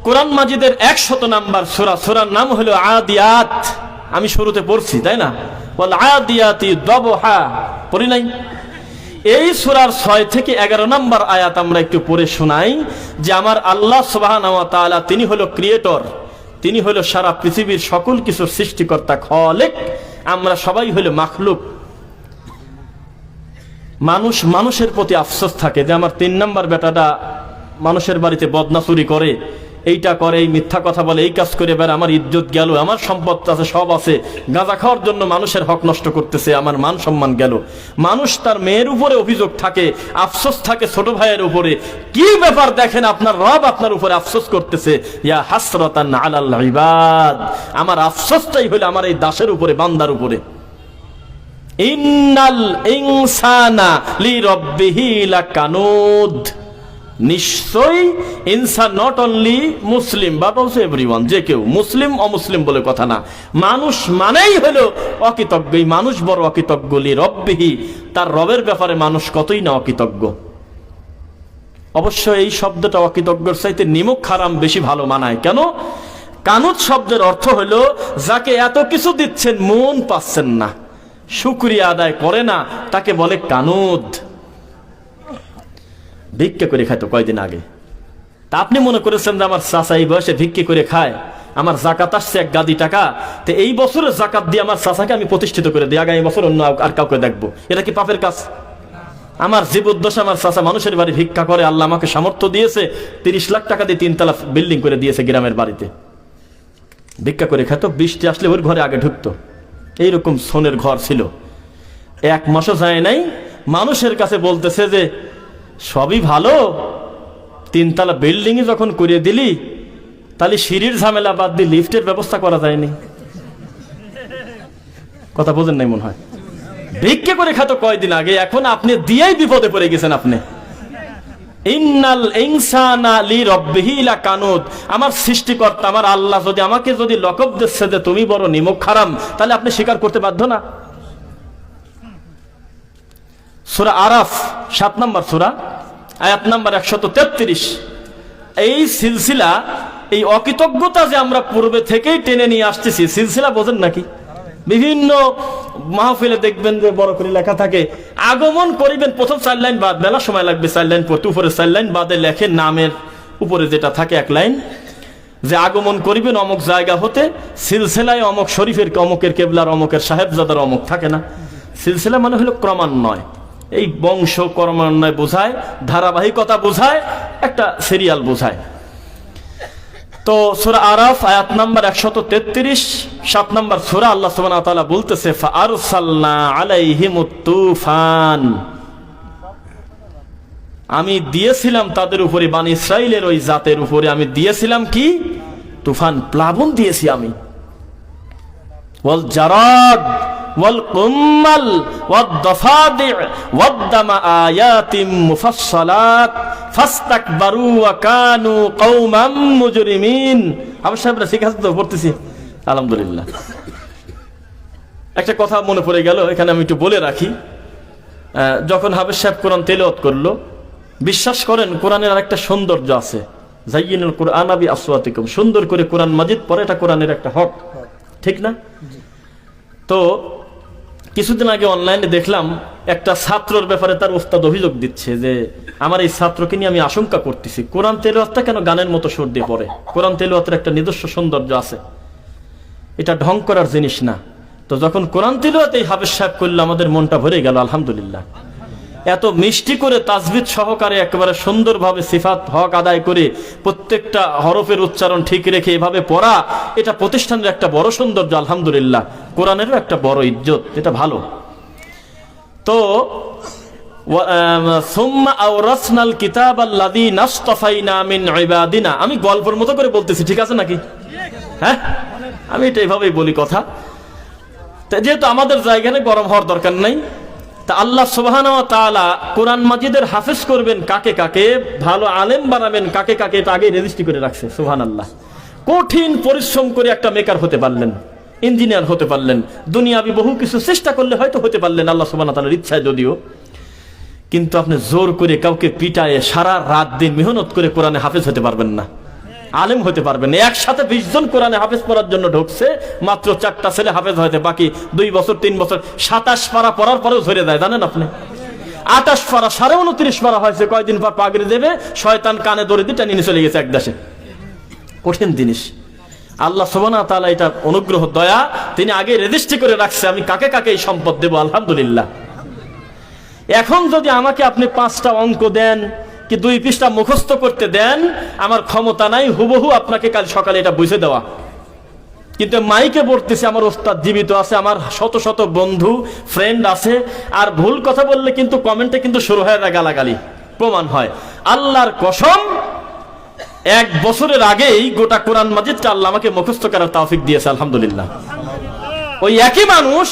কোরআন মাজিদের 100 নাম্বার সূরা, সূরার নাম হলো আদিয়াত। আমি শুরুতে পড়ছি, তাই না? ওয়াল আদিয়াতি দাবহা, পড়ি নাই? এই সূরার 6 থেকে 11 নাম্বার আয়াত আমরা একটু পড়ে শোনাই যে আমার আল্লাহ সুবহানাহু ওয়া তাআলা তিনি হলো ক্রিয়েটর, তিনি হলো সারা পৃথিবীর সকল কিছুর সৃষ্টিকর্তা, খালেক। আমরা সবাই হলো মাখলুক। মানুষের প্রতি আফসোস থাকে যে আমার 3 নাম্বার বেটাটা মানুষের বাড়িতে বদনা চুরি করে, এইটা করে, এই মিথ্যা কথা বলে, এই কাজ করে বেড়া, আমার ইজ্জত গেল, আমার সম্পদ আছে, সব আছে, গাঁজা খাওয়ার জন্য মানুষের হক নষ্ট করতেছে, আমার মান সম্মান গেল। মানুষ তার মেয়ের উপরে অভিযোগ থাকে, আফসোস থাকে ছোট ভাইয়ের উপরে। কি ব্যাপার দেখেন, আপনার রব আপনার উপরে আফসোস করতেছে। ইয়া হাসরাতান আলাল ইবাদ, আমার আফসোসটাই হলো আমার এই দাসের উপরে, বান্দার উপরে। ইন্নাল ইনসানা লিরাব্বিহি লাকানুদ, নিশ্চয়ই ইনসান not only Muslim but also everyone, যে কেউ মুসলিম অমুসলিম বলে কথা না, মানুষ মানেই হলো অকৃতজ্ঞ। এই মানুষ বড় অকৃতজ্ঞ। লিরাব্বিহি, তার রবের ব্যাপারে মানুষ কতই না অকৃতজ্ঞ। অবশ্য এই শব্দটা অকৃতজ্ঞর চাইতে নিমক হারাম বেশি ভালো মানায়। কেন? কানুত শব্দের অর্থ হলো যাকে এত কিছু দিচ্ছেন মন পাচ্ছেন না, শুকরিয়া আদায় করে না, তাকে বলে কানুদ। ভিক্ষা করে খায় তো কয়দিন আগে, তা আপনি মনে করেছেন যে আমার চাচা এই বয়সে ভিক্ষা করে খায়, আমার জাকাত আসছে 1 গাদি টাকা, তো এই বছরের জাকাত দিয়ে আমার চাচাকে আমি প্রতিষ্ঠিত করে দিই, আগামী বছর অন্য আর কাউকে দেখবো, এটা কি পাপের কাজ? আমার জীবদ্দশা আমার চাচা মানুষের বাড়ি ভিক্ষা করে, আল্লাহ আমাকে সামর্থ্য দিয়েছে, 30 লাখ টাকা দিয়ে 3 তলা বিল্ডিং করে দিয়েছে গ্রামের বাড়িতে, ভিক্ষা করে খেত, বৃষ্টি আসলে ওর ঘরে আগে ঢুকতো। এইরকম সোনের ঘর ছিল, 1 মাসও যায় নাই, মানুষের কাছে বলতেছে যে সবই ভালো, 3 তলা বিল্ডিং যখন করে দিলি, তাহলে সিঁড়ির ঝামেলা বাদ দিয়ে লিফটের ব্যবস্থা করা যায়নি। কথা বোঝেন নাই মনে হয়। ভিক্ষা করে খাতো কয়দিন আগে, এখন আপনি দিয়েই বিপদে পড়ে গেছেন। আপনি ইন্নাল ইনসানা লিরাব্বিহি লাকানুদ, আমার সৃষ্টিকর্তা আমার আল্লাহ যদি আমাকে যদি লকব দিচ্ছে যে তুমি বড় নিমক হারাম, তাহলে আপনি স্বীকার করতে বাধ্য না? সূরা আরাফ 7 নম্বর সূরা, আয়াত নাম্বার 133। এই সিলসিলা, এই অকৃতজ্ঞতা যে আমরা পূর্বে থেকেই টেনে নিয়ে আসতেছি, সিলসিলা বোঝেন নাকি? বিভিন্ন মাহফিলে দেখবেন যে বড় করে লেখা থাকে, আগমন করিবেন, প্রথম 4 লাইন বাদ, মেলা সময় লাগবে 4 লাইন পড়তে, উপরে 4 লাইন বাদে লেখে নামের উপরে যেটা থাকে 1 লাইন, যে আগমন করিবেন অমুক জায়গা হতে, সিলসিলায় অমুক শরীফের, অমুকের কেবলার, অমুকের সাহেবজাদার, অমুক থাকে না। সিলসিলা মানে হলো ক্রমান্বয়, এই বংশ ক্রমান্বয় বোঝায়, ধারাবাহিকতা বোঝায়, একটা সিরিয়াল বোঝায়। তো সূরা আরাফ আয়াত নাম্বার 133, 7 নম্বর সূরা, আল্লাহ সুবহানাহু ওয়া তাআলা বলতেছে ফাআরসালনা আলাইহিমুত তুফান, আমি দিয়েছিলাম তাদের উপরে, বনি ইসরাইলের ওই জাতের উপরে আমি দিয়েছিলাম কি? তুফান, প্লাবন দিয়েছি আমি। ওয়াল জারাদ ওয়াল কুম্মাল ওয়াদ দাফাদি ওয়াদ দামা আয়াতিম মুফাসসালাত ফাস্তাকবারু ওয়া কানু কওমান মুজরিমিন। আবু সাহেবরা শিখাতে তো পড়তেছি, আলহামদুলিল্লাহ। একটা কথা মনে পড়ে গেল, এখানে আমি একটু বলে রাখি। যখন হাফেজ সাহেব কোরআন তেলাওয়াত করলো, বিশ্বাস করেন কোরআনের আরেকটা সৌন্দর্য আছে, যায়্যিনুল কুরআন বিআসওয়াতিকুম, সুন্দর করে কোরআন মাজিদ পড়ে, এটা কোরআনের একটা হক, ঠিক না? তো কিছুদিন আগে অনলাইনে দেখলাম একটা ছাত্রর ব্যাপারে তার ওস্তাদ অভিযোগ দিচ্ছে যে আমার এই ছাত্রকে নিয়ে আমি আশঙ্কা করতেছি, কোরআন তেলাওয়াতটা কেন গানের মতো সুর দিয়ে পড়ে? কোরআন তেলাওয়াতের একটা নিজস্ব সৌন্দর্য আছে, এটা ঢং করার জিনিস না। তো যখন কোরআন তেলাওয়াত এই হাফেজ সাহেব করলো, আমাদের মনটা ভরে গেল, আলহামদুলিল্লাহ। এত মিষ্টি করে তাজবিদ সহকারে একেবারে সুন্দরভাবে সিফাত হক আদায় করে প্রত্যেকটা হরফের উচ্চারণ ঠিক রেখে এভাবে পড়া, এটা প্রতিষ্ঠানের একটা বড় সৌন্দর্য, আলহামদুলিল্লাহ। কোরআনেরও একটা বড় ইজ্জত, এটা ভালো। তো সুম্মা আওরাসনাল কিতাবাল্লাযীনা ইসতাফাইনা মিন ইবাদিনা, আমি গল্পের মতো করে বলতেছি, ঠিক আছে নাকি? হ্যাঁ, আমি এটা এভাবেই বলি কথা। যেহেতু আমাদের জায়গায় গরম হওয়ার দরকার নাই, তা আল্লাহ সুবহানাহু ওয়া তাআলা কোরআন মাজিদের হাফেজ করবেন কাকে কাকে, ভালো আলেম বানাবেন কাকে কাকে, এটা আগে রেজিস্ট্রি করে রাখছে। সুবহানাল্লাহ। কঠিন পরিশ্রম করে একটা মেকার হতে পারলেন, ইঞ্জিনিয়ার হতে পারলেন, দুনিয়াবি বহু কিছু চেষ্টা করলে হয়তো হতে পারলেন আল্লাহ সুবহানাহু ওয়া তাআলার ইচ্ছায় যদিও, কিন্তু আপনি জোর করে কাউকে পিটায়ে সারা রাত দিন মেহনত করে কোরআনে হাফেজ হতে পারবেন না। আলেম হতে পারবে না। একসাথে 20 জন কোরআনে হাফেজ পড়ার জন্য ঢুকছে, মাত্র 4টা ছেলে হাফেজ হয়েছে, বাকি 2 বছর 3 বছর 27 পারা পড়ার পরেও ঝরে যায়, জানেন আপনি? 28 পারা 29.5 পারা হয়েছে, কয়দিন পর পাগড়ি দেবে, শয়তান কানে দড়ি দিয়ে টেনে নিয়ে চলে গেছে এক দেশে। কঠিন জিনিস। আল্লাহ সুবহানাহু ওয়া তাআলা এটা অনুগ্রহ, দয়া, তিনি আগে রেজিস্ট্রি করে রাখছে আমি কাকে কাকে এই সম্পদ দেব। আলহামদুলিল্লাহ। এখন যদি আমাকে আপনি 5টা অঙ্ক দেন কি 2 পৃষ্ঠা মুখস্থ করতে দেন, আমার ক্ষমতা নাই হুবহু আপনাকে কাল সকালে এটা বুঝে দেওয়া। কিন্তু মাইকে পড়তেছে, আমার ওস্তাদ জীবিত আছে, আমার শত শত বন্ধু ফ্রেন্ড আছে, আর ভুল কথা বললে কিন্তু কমেন্টে কিন্তু শুরু হয় গালাগালি, প্রমাণ হয়। আল্লাহর কসম, 1 বছরের আগেই গোটা কোরআন মাজিদটা আল্লাহ আমাকে মুখস্থ করার তৌফিক দিয়েছে, আলহামদুলিল্লাহ। ওই একই মানুষ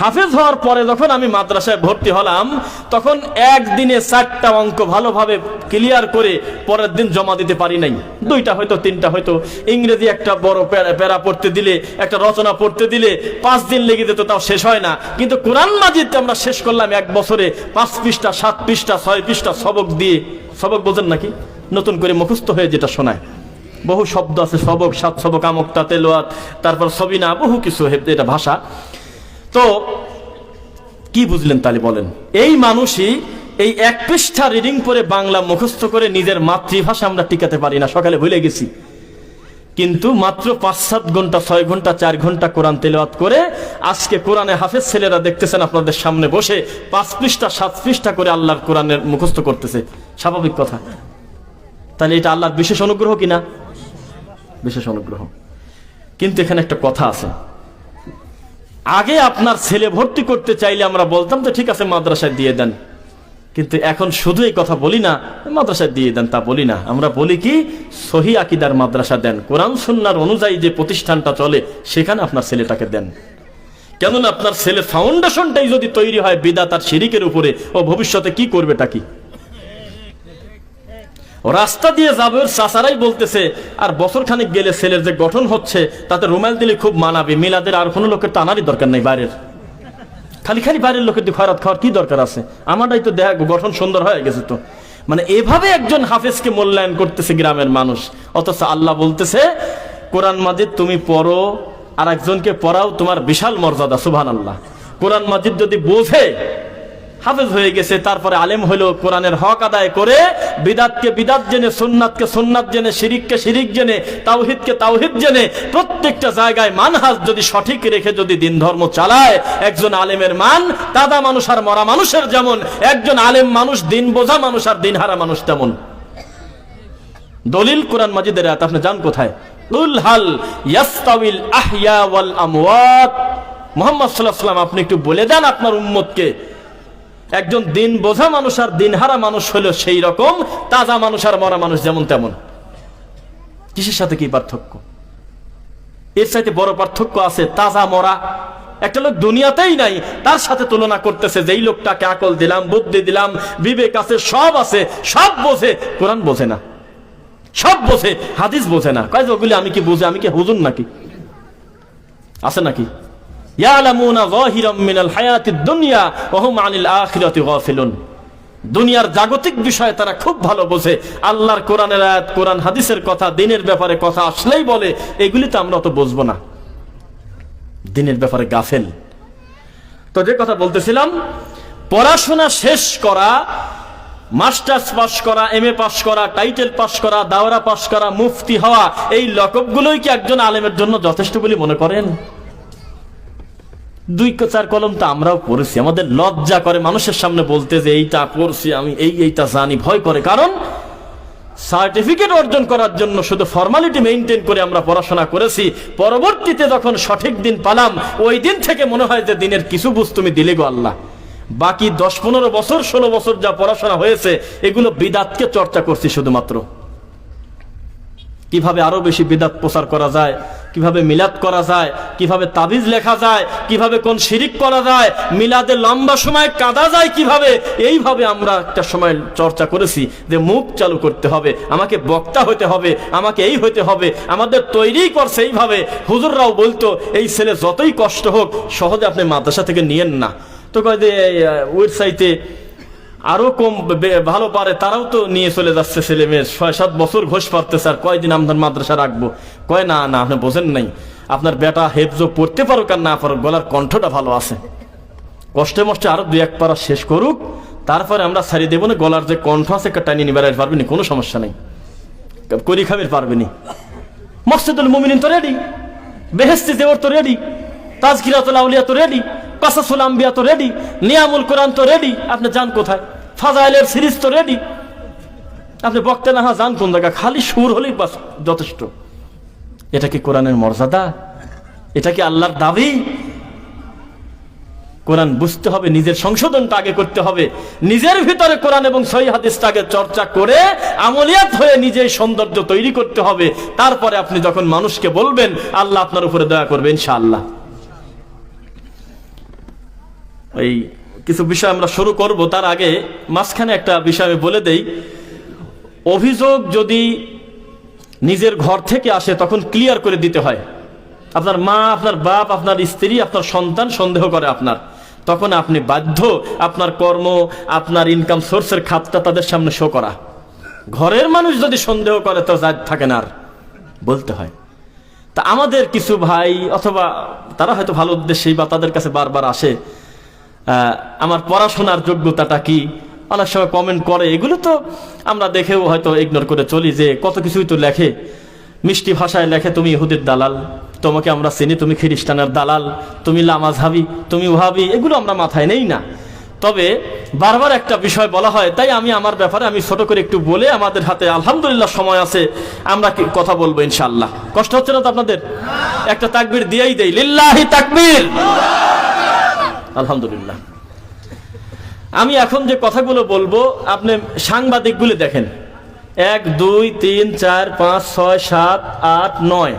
হাফেজ হওয়ার পরে যখন আমি মাদ্রাসায় ভর্তি হলাম, তখন একদিনে 4টা অঙ্ক ভালোভাবে ক্লিয়ার করে পরের দিন জমা দিতে পারি নাই। 2টা হয়তো 3টা হয়তো। ইংরেজি একটা বড় প্যারা পড়তে দিলে, একটা রচনা পড়তে দিলে 5 দিন লেগে যেত, তাও শেষ হয় না। কিন্তু কোরআন মাজিদ আমরা শেষ করলাম 1 বছরে 5 পৃষ্ঠা 7 পৃষ্ঠা 6 পৃষ্ঠা সবক দিয়ে। সবক বোঝেন নাকি? নতুন করে মুখস্থ হয়ে যেটা শোনায়, বহু শব্দ আছে, সবক, 7 সবক, আমক্তা, তেলাওয়াত, তারপর সবিনা, বহু কিছু, এটা ভাষা। তো কি বুঝলেন তাহলে বলেন? এই মানুষই এই 1 পৃষ্ঠা রিডিং করে বাংলা মুখস্থ করে নিজের মাতৃভাষা আমরা টিকাতে পারি না, সকালে ভুলে গেছি। কিন্তু মাত্র 5-7 ঘন্টা 6 ঘন্টা 4 ঘন্টা কোরআন তেলাওয়াত করে আজকে কোরআনে হাফেজ ছেলেরা দেখতেছেন আপনাদের সামনে বসে 5 পৃষ্ঠা 7 পৃষ্ঠা করে আল্লাহর কোরআনের মুখস্থ করতেছে। স্বাভাবিক কথা। তাহলে এটা আল্লাহর বিশেষ অনুগ্রহ কিনা? বিশেষ অনুগ্রহ। কিন্তু এখানে একটা কথা আছে। আগে আপনার ছেলে ভর্তি করতে চাইলে আমরা বলতাম তো ঠিক আছে মাদ্রাসায় দিয়ে দেন, কিন্তু এখন শুধু এই কথা বলি না মাদ্রাসায় দিয়ে দেন, তা বলি না। আমরা বলি কি, সহি আকীদার মাদ্রাসা দেন, কোরআন সুন্নাহর অনুযায়ী যে প্রতিষ্ঠানটা চলে সেখানে আপনার ছেলেটাকে দেন। কেননা আপনার ছেলে ফাউন্ডেশনটাই যদি তৈরি হয় বিদআত আর শিরকের উপরে, ও ভবিষ্যতে কি করবেটা কি? রাস্তা দিয়ে যাবে, চাচারাই বলতেছে আর বছর খানিক গেলে ছেলের যে গঠন হচ্ছে তাতে রুমাল দিলে খুব মানাবে, মিলাদের আর কোনো লোকের তো আনারই দরকার নেই, বাইরের খালি খালি বাইরের লোকের দিয়ে খয়রাত খাওয়ার কি দরকার আছে? আমারটাই তো দেখ গঠন সুন্দর হয়ে গেছে। তো মানে এভাবে একজন হাফেজকে মূল্যায়ন করতেছে গ্রামের মানুষ, অথচ আল্লাহ বলতেছে কোরআন মাজিদ তুমি পড়ো আর একজনকে পড়াও, তোমার বিশাল মর্যাদা। সুবহানাল্লাহ। কোরআন মাজিদ যদি বোঝে, হাফেজ হয়ে গেছে, তারপরে আলেম হলো, কোরআনের হক আদায় করে বিদাতকে বিদাত জেনে, সুন্নাতকে সুন্নাত জেনে, শিরিককে শিরিক জেনে, তাওহীদকে তাওহীদ জেনে, প্রত্যেকটা জায়গায় মানহাজ যদি সঠিক রেখে যদি দিন ধর্ম চালায়, একজন আলেমের মান তাজা মানুষ আর মরা মানুষের যেমন, একজন আলেম মানুষ দিন বোঝা মানুষ আর দিন হারা মানুষ তেমন। দলিল কোরআন মাজিদের আয়াত, আপনি যান কোথায়? কুল হাল ইয়াস্তাউল আহইয়া ওয়াল আমওয়াত। মুহাম্মদ সাল্লাল্লাহু আলাইহি ওয়াসাল্লাম আপনি একটু বলে দেন আপনার উম্মতকে, একজন দিন বোঝা মানুষ আর দিন হারা মানুষ হলো সেই রকম, তাজা মানুষ আর মরা মানুষ যেমন তেমন। কিসের সাথে কি পার্থক্য? এর সাথে বড় পার্থক্য আছে তাজা মরা। একটা লোক দুনিয়াতেই নাই, তার সাথে তুলনা করতেছে যেই লোকটাকে আকল দিলাম, বুদ্ধি দিলাম, বিবেক আছে, সব আছে, সব বোঝে, কোরআন বোঝে না, সব বোঝে, হাদিস বোঝে না। কয় ওগুলি আমি কি বুঝে? আমি কি হুজুর নাকি? আছে নাকি? ইয়ালামুনা যাহিরাম মিনাল হায়াতিদ দুনিয়া ওয়া হুম আনিল আখিরাতি গাফিলুন। দুনিয়ার জাগতিক বিষয় তারা খুব ভালো বোঝে, আল্লাহর কোরআনের আয়াত, কোরআন হাদিসের কথা, দিনের ব্যাপারে কথা আসলেই বলে এগুলি তো আমরা অত বুঝবো না, দিনের ব্যাপারে গাফেল। তো যে কথা বলতেছিলাম, পড়াশোনা শেষ করা, মাস্টার্স পাস করা, MA পাস করা, টাইটেল পাস করা, দাওরা পাস করা, মুফতি হওয়া, এই লকবগুলোই কি একজন আলেমের জন্য যথেষ্ট বলে মনে করেন? 2-4 কলম তো আমরাও পড়েছি, আমাদের লজ্জা করে মানুষের সামনে বলতে যে এইটা পড়ছি আমি, এইটা জানি, ভয় করে। কারণ সার্টিফিকেট অর্জন করার জন্য শুধু ফর্মালিটি মেইনটেইন করে আমরা পড়াশোনা করেছি, পরবর্তীতে যখন সঠিক দিন পালাম ওই দিন থেকে মনে হয় যে দিনের কিছু বুঝ তুমি দিলে গো আল্লাহ। বাকি 10-15 বছর 16 বছর যা পড়াশোনা হয়েছে এগুলো বিদাতকে চর্চা করছি শুধুমাত্র। কিভাবে আরো বেশি বিদাত প্রচার করা যায়, কিভাবে মিলাদ করা যায়, কিভাবে তাবিজ লেখা যায়, কিভাবে কোন শিরিক করা যায়, মিলাদে লম্বা সময় কাঁদা যায় কিভাবে, এইভাবে আমরা একটা সময় চর্চা করেছি যে মুখ চালু করতে হবে, আমাকে বক্তা হতে হবে, আমাকে এই হতে হবে, আমাদের তৈরি করছে এইভাবে। হুজুররাও বলতো এই ছেলে যতই কষ্ট হোক সহজে আপনি মাদ্রাসা থেকে নিয়েন না। তো কয় যে ওয়েবসাইটে আরো কম ভালো পারে তারাও তো নিয়ে চলে যাচ্ছে ছেলে মেয়ের 6-7 বছর ঘোষ পারতেছে, আর কয়দিন আপনার মাদ্রাসা রাখবো? কয় না না, আপনি বোঝেন নাই, আপনার বেটা হেফজ পড়তে পারুক আর না পারুক, গলার কণ্ঠটা ভালো আছে, কষ্টে মষ্টে আরো 2-1 পারা শেষ করুক, তারপরে আমরা ছাড়িয়ে দেবো না। গলার যে কণ্ঠ আছে একটা টানিয়ে নিয়ে বেড়াইতে পারবেনি, কোনো সমস্যা নেই, করি খাবির পারবেনি। মসজিদুল মুমিনিন তো রেডি, বেহেশতি জেওর তো রেডি, তাজকিরাতুল আউলিয়া তো রেডি, কাসাসুল আম্বিয়া তো রেডি, নিয়ামুল কোরআন তো রেডি, আপনি যান কোথায়? ফাজাইলের সিরিজ তো রেডি, আপনি বক্তে না যান কোন জায়গা? খালি সুর হলেই বাস যথেষ্ট। এটা কি কোরআনের মর্যাদা? এটা কি আল্লাহর দাবি? কোরআন বুঝতে হবে, নিজের সংশোধনটা আগে করতে হবে, নিজের ভিতরে কোরআন এবং সহিহ হাদিসটা আগে চর্চা করে আমলিয়াত হয়ে নিজেই সৌন্দর্য তৈরি করতে হবে। তারপরে আপনি যখন মানুষকে বলবেন, আল্লাহ আপনার উপরে দয়া করবে ইনশাআল্লাহ। এই কিছু বিষয় আমরা শুরু করব, তার আগে মাঝখানে একটা বিষয় আমি বলে দেই। অভিযোগ যদি নিজের ঘর থেকে আসে তখন ক্লিয়ার করে দিতে হয়। আপনার মা, আপনার বাপ, আপনার স্ত্রী, আপনার সন্তান সন্দেহ করে আপনার, তখন আপনি বাধ্য আপনার কর্ম, আপনার ইনকাম সোর্সের খাতটা তাদের সামনে শো করা। ঘরের মানুষ যদি সন্দেহ করে তো যা থাকে না, আর বলতে হয়। তা আমাদের কিছু ভাই অথবা তারা হয়তো ভালো উদ্দেশ্যেই বা তাদের কাছে বারবার আসে, আমার পড়াশোনার যোগ্যতাটা কি, অনেক সময় কমেন্ট করে, এগুলো তো আমরা দেখেও হয়তো ইগনোর করে চলি, যে কত কিছুই তো লেখে, মিষ্টি ভাষায় লেখে তুমি ইহুদির দালাল, তোমাকে আমরা চিনি তুমি খ্রিস্টানের দালাল, তুমি লামাজহাবি, তুমি ওহাবি, এগুলো আমরা মাথায় নেই না। তবে বারবার একটা বিষয় বলা হয়, তাই আমি আমার ব্যাপারে আমি ছোট করে একটু বলে, আমাদের হাতে আলহামদুলিল্লাহ সময় আছে, আমরা কথা বলবো ইনশাআল্লাহ। কষ্ট হচ্ছে না তো আপনাদের? একটা তাকবীর দিয়েই দেই, লিল্লাহি তাকবীর, আলহামদুলিল্লাহ। আমি এখন যে কথাগুলো বলবো আপনি সাংবাদিকগুলো দেখেন, 1, 2, 3, 4, 5, 6, 7, 8, 9,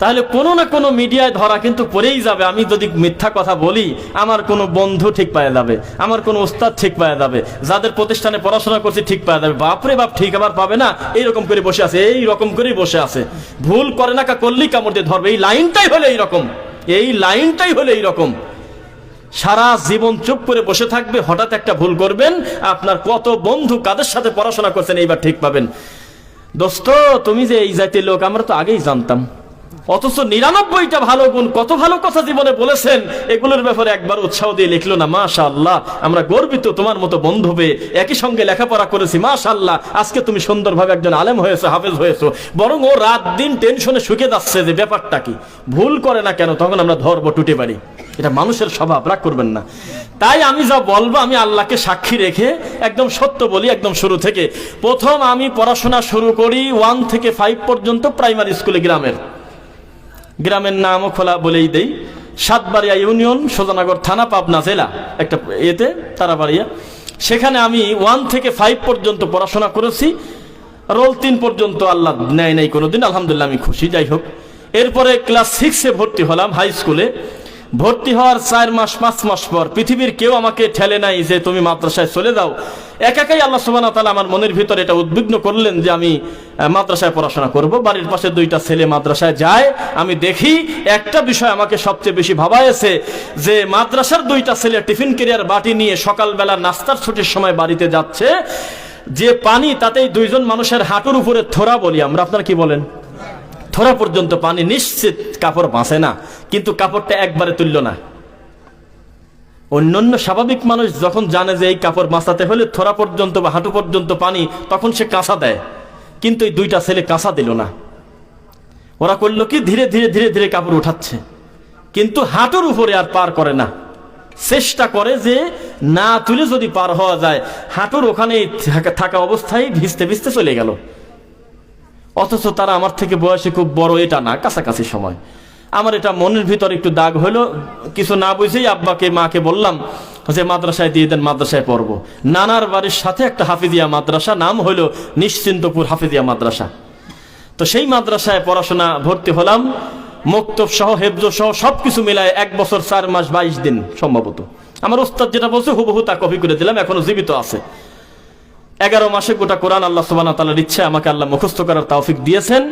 তাহলে কোনো না কোনো মিডিয়ায় ধরা কিন্তু পড়েই যাবে। আমি যদি মিথ্যা কথা বলি, আমার কোনো বন্ধু ঠিক পাওয়া যাবে, আমার কোনো ওস্তাদ ঠিক পাওয়া যাবে, যাদের প্রতিষ্ঠানে পড়াশোনা করছি ঠিক পাওয়া যাবে, বাপরে বাপ ঠিক আবার পাবে না, এইরকম করে বসে আছে, এইরকম করেই বসে আছে, ভুল করে না করলেই কামড় দিয়ে ধরবে, এই লাইনটাই হলে এইরকম, এই লাইনটাই হলে এইরকম। সারা জীবন চুপ করে বসে থাকবে, হঠাৎ একটা ভুল করবেন, আপনার কত বন্ধু কাদের সাথে পড়াশোনা করছেন এইবার ঠিক পাবেন। দোস্ত, তুমি যে এই জাতীয় লোক আমরা তো আগেই জানতাম, অথচ 99টা ভালো গুণ, কত ভালো কথা জীবনে বলেছেন, এগুলোর ব্যাপারে একবার উৎসাহ দিয়ে লিখলো না। মাশাআল্লাহ, আমরা গর্বিত তোমার মতো বন্ধু পেয়ে, একই সঙ্গে লেখাপড়া করেছি, মাশাআল্লাহ, আজকে তুমি সুন্দরভাবে একজন আলেম হয়েছো, হাফেজ হয়েছো। বরং ও রাত দিন টেনশনে শুকে যাচ্ছে যে ব্যাপারটা কি, ভুল করে না কেন, তখন আমরা ধরবো, টুটে পারি। এটা মানুষের স্বভাব, রাগ করবেন না। তাই আমি যা বলবো আমি আল্লাহকে সাক্ষী রেখে একদম সত্য বলি। একদম শুরু থেকে, প্রথম আমি পড়াশোনা শুরু করি 1 থেকে 5 পর্যন্ত প্রাইমারি স্কুলে, গ্রামের নামও খোলা বলেই দেই, সাতবাড়িয়া ইউনিয়ন, সোজানগর থানা, পাবনা জেলা, একটা এতে তারাবাড়িয়া। সেখানে আমি 1 থেকে 5 পর্যন্ত পড়াশোনা করেছি। রোল 3 পর্যন্ত আল্লাহ নেয় নাই কোনোদিন, আলহামদুলিল্লাহ আমি খুশি। যাই হোক, এরপরে ক্লাস 6-এ ভর্তি হলাম হাই স্কুলে। ভর্তি হওয়ার 4 মাস 5 মাস পর পৃথিবীর কেউ আমাকে ঠেলে নাই যে তুমি মাদ্রাসায় চলে যাও। একাই আল্লাহ সুবহানাহু ওয়া তাআলা আমার মনের ভিতরে এটা উদ্বিগ্ন করলেন যে আমি মাদ্রাসায় পড়াশোনা করব। বাড়ির পাশে 2টা ছেলে মাদ্রাসায় যায়, আমি দেখি একটা বিষয় আমাকে সবচেয়ে বেশি ভাবায়েছে, যে মাদ্রাসার 2টা ছেলে টিফিন ক্যারিয়ার বাটি নিয়ে সকালবেলা নাস্তার ছুটির সময় বাড়িতে যাচ্ছে, যে পানি তাতেই 2জন মানুষের হাঁটুর উপরে থোড়া বলি আমরা, আপনারা কি বলেন, থোড়া পর্যন্ত পানি, নিশ্চিত কাপড় বাঁচে না, কিন্তু কাপড়টা একবারে তুলল না। অন্যান্য স্বাভাবিক মানুষ যখন জানে যে এই কাপড় বাঁচাতে হলে থোড়া পর্যন্ত বা হাঁটু পর্যন্ত পানি, তখন সে কাঁচা দেয়, কিন্তু এই 2টা ছেলে কাঁচা দিল না। ওরা করলো কি, ধীরে ধীরে ধীরে ধীরে কাপড় উঠাচ্ছে, কিন্তু হাঁটুর উপরে আর পার করে না। চেষ্টা করে যে না তুলে যদি পার হওয়া যায়, হাঁটুর ওখানে থাকা অবস্থায় ভিজতে ভিজতে চলে গেল। অথচ তারা আমার থেকে বয়সে খুব বড়, এটা না, কাছাকাছি সময়। আমার এটা মনের ভিতর একটু দাগ হলো, কিছু না বুঝেই আব্বাকে মাকে বললাম যে মাদ্রাসায় দিয়ে দেন, মাদ্রাসায় পড়বো। নানার বাড়ির সাথে একটা হাফিজিয়া মাদ্রাসা, নাম হলো নিশ্চিন্তপুর হাফিজিয়া মাদ্রাসা। তো সেই মাদ্রাসায় পড়াশোনা ভর্তি হলাম, মক্তব সহ হেফজ সহ সবকিছু মিলায় 1 বছর 4 মাস 22 দিন সম্ভবত। আমার ওস্তাদ যেটা বলছে হুবহু তা কপি করে দিলাম, এখনো জীবিত আছে। 11 মাসে গোটা কোরআন আল্লাহ সুবহানাহু ওয়া তাআলার ইচ্ছে আমাকে আল্লাহ মুখস্থ করার তৌফিক দিয়েছেন।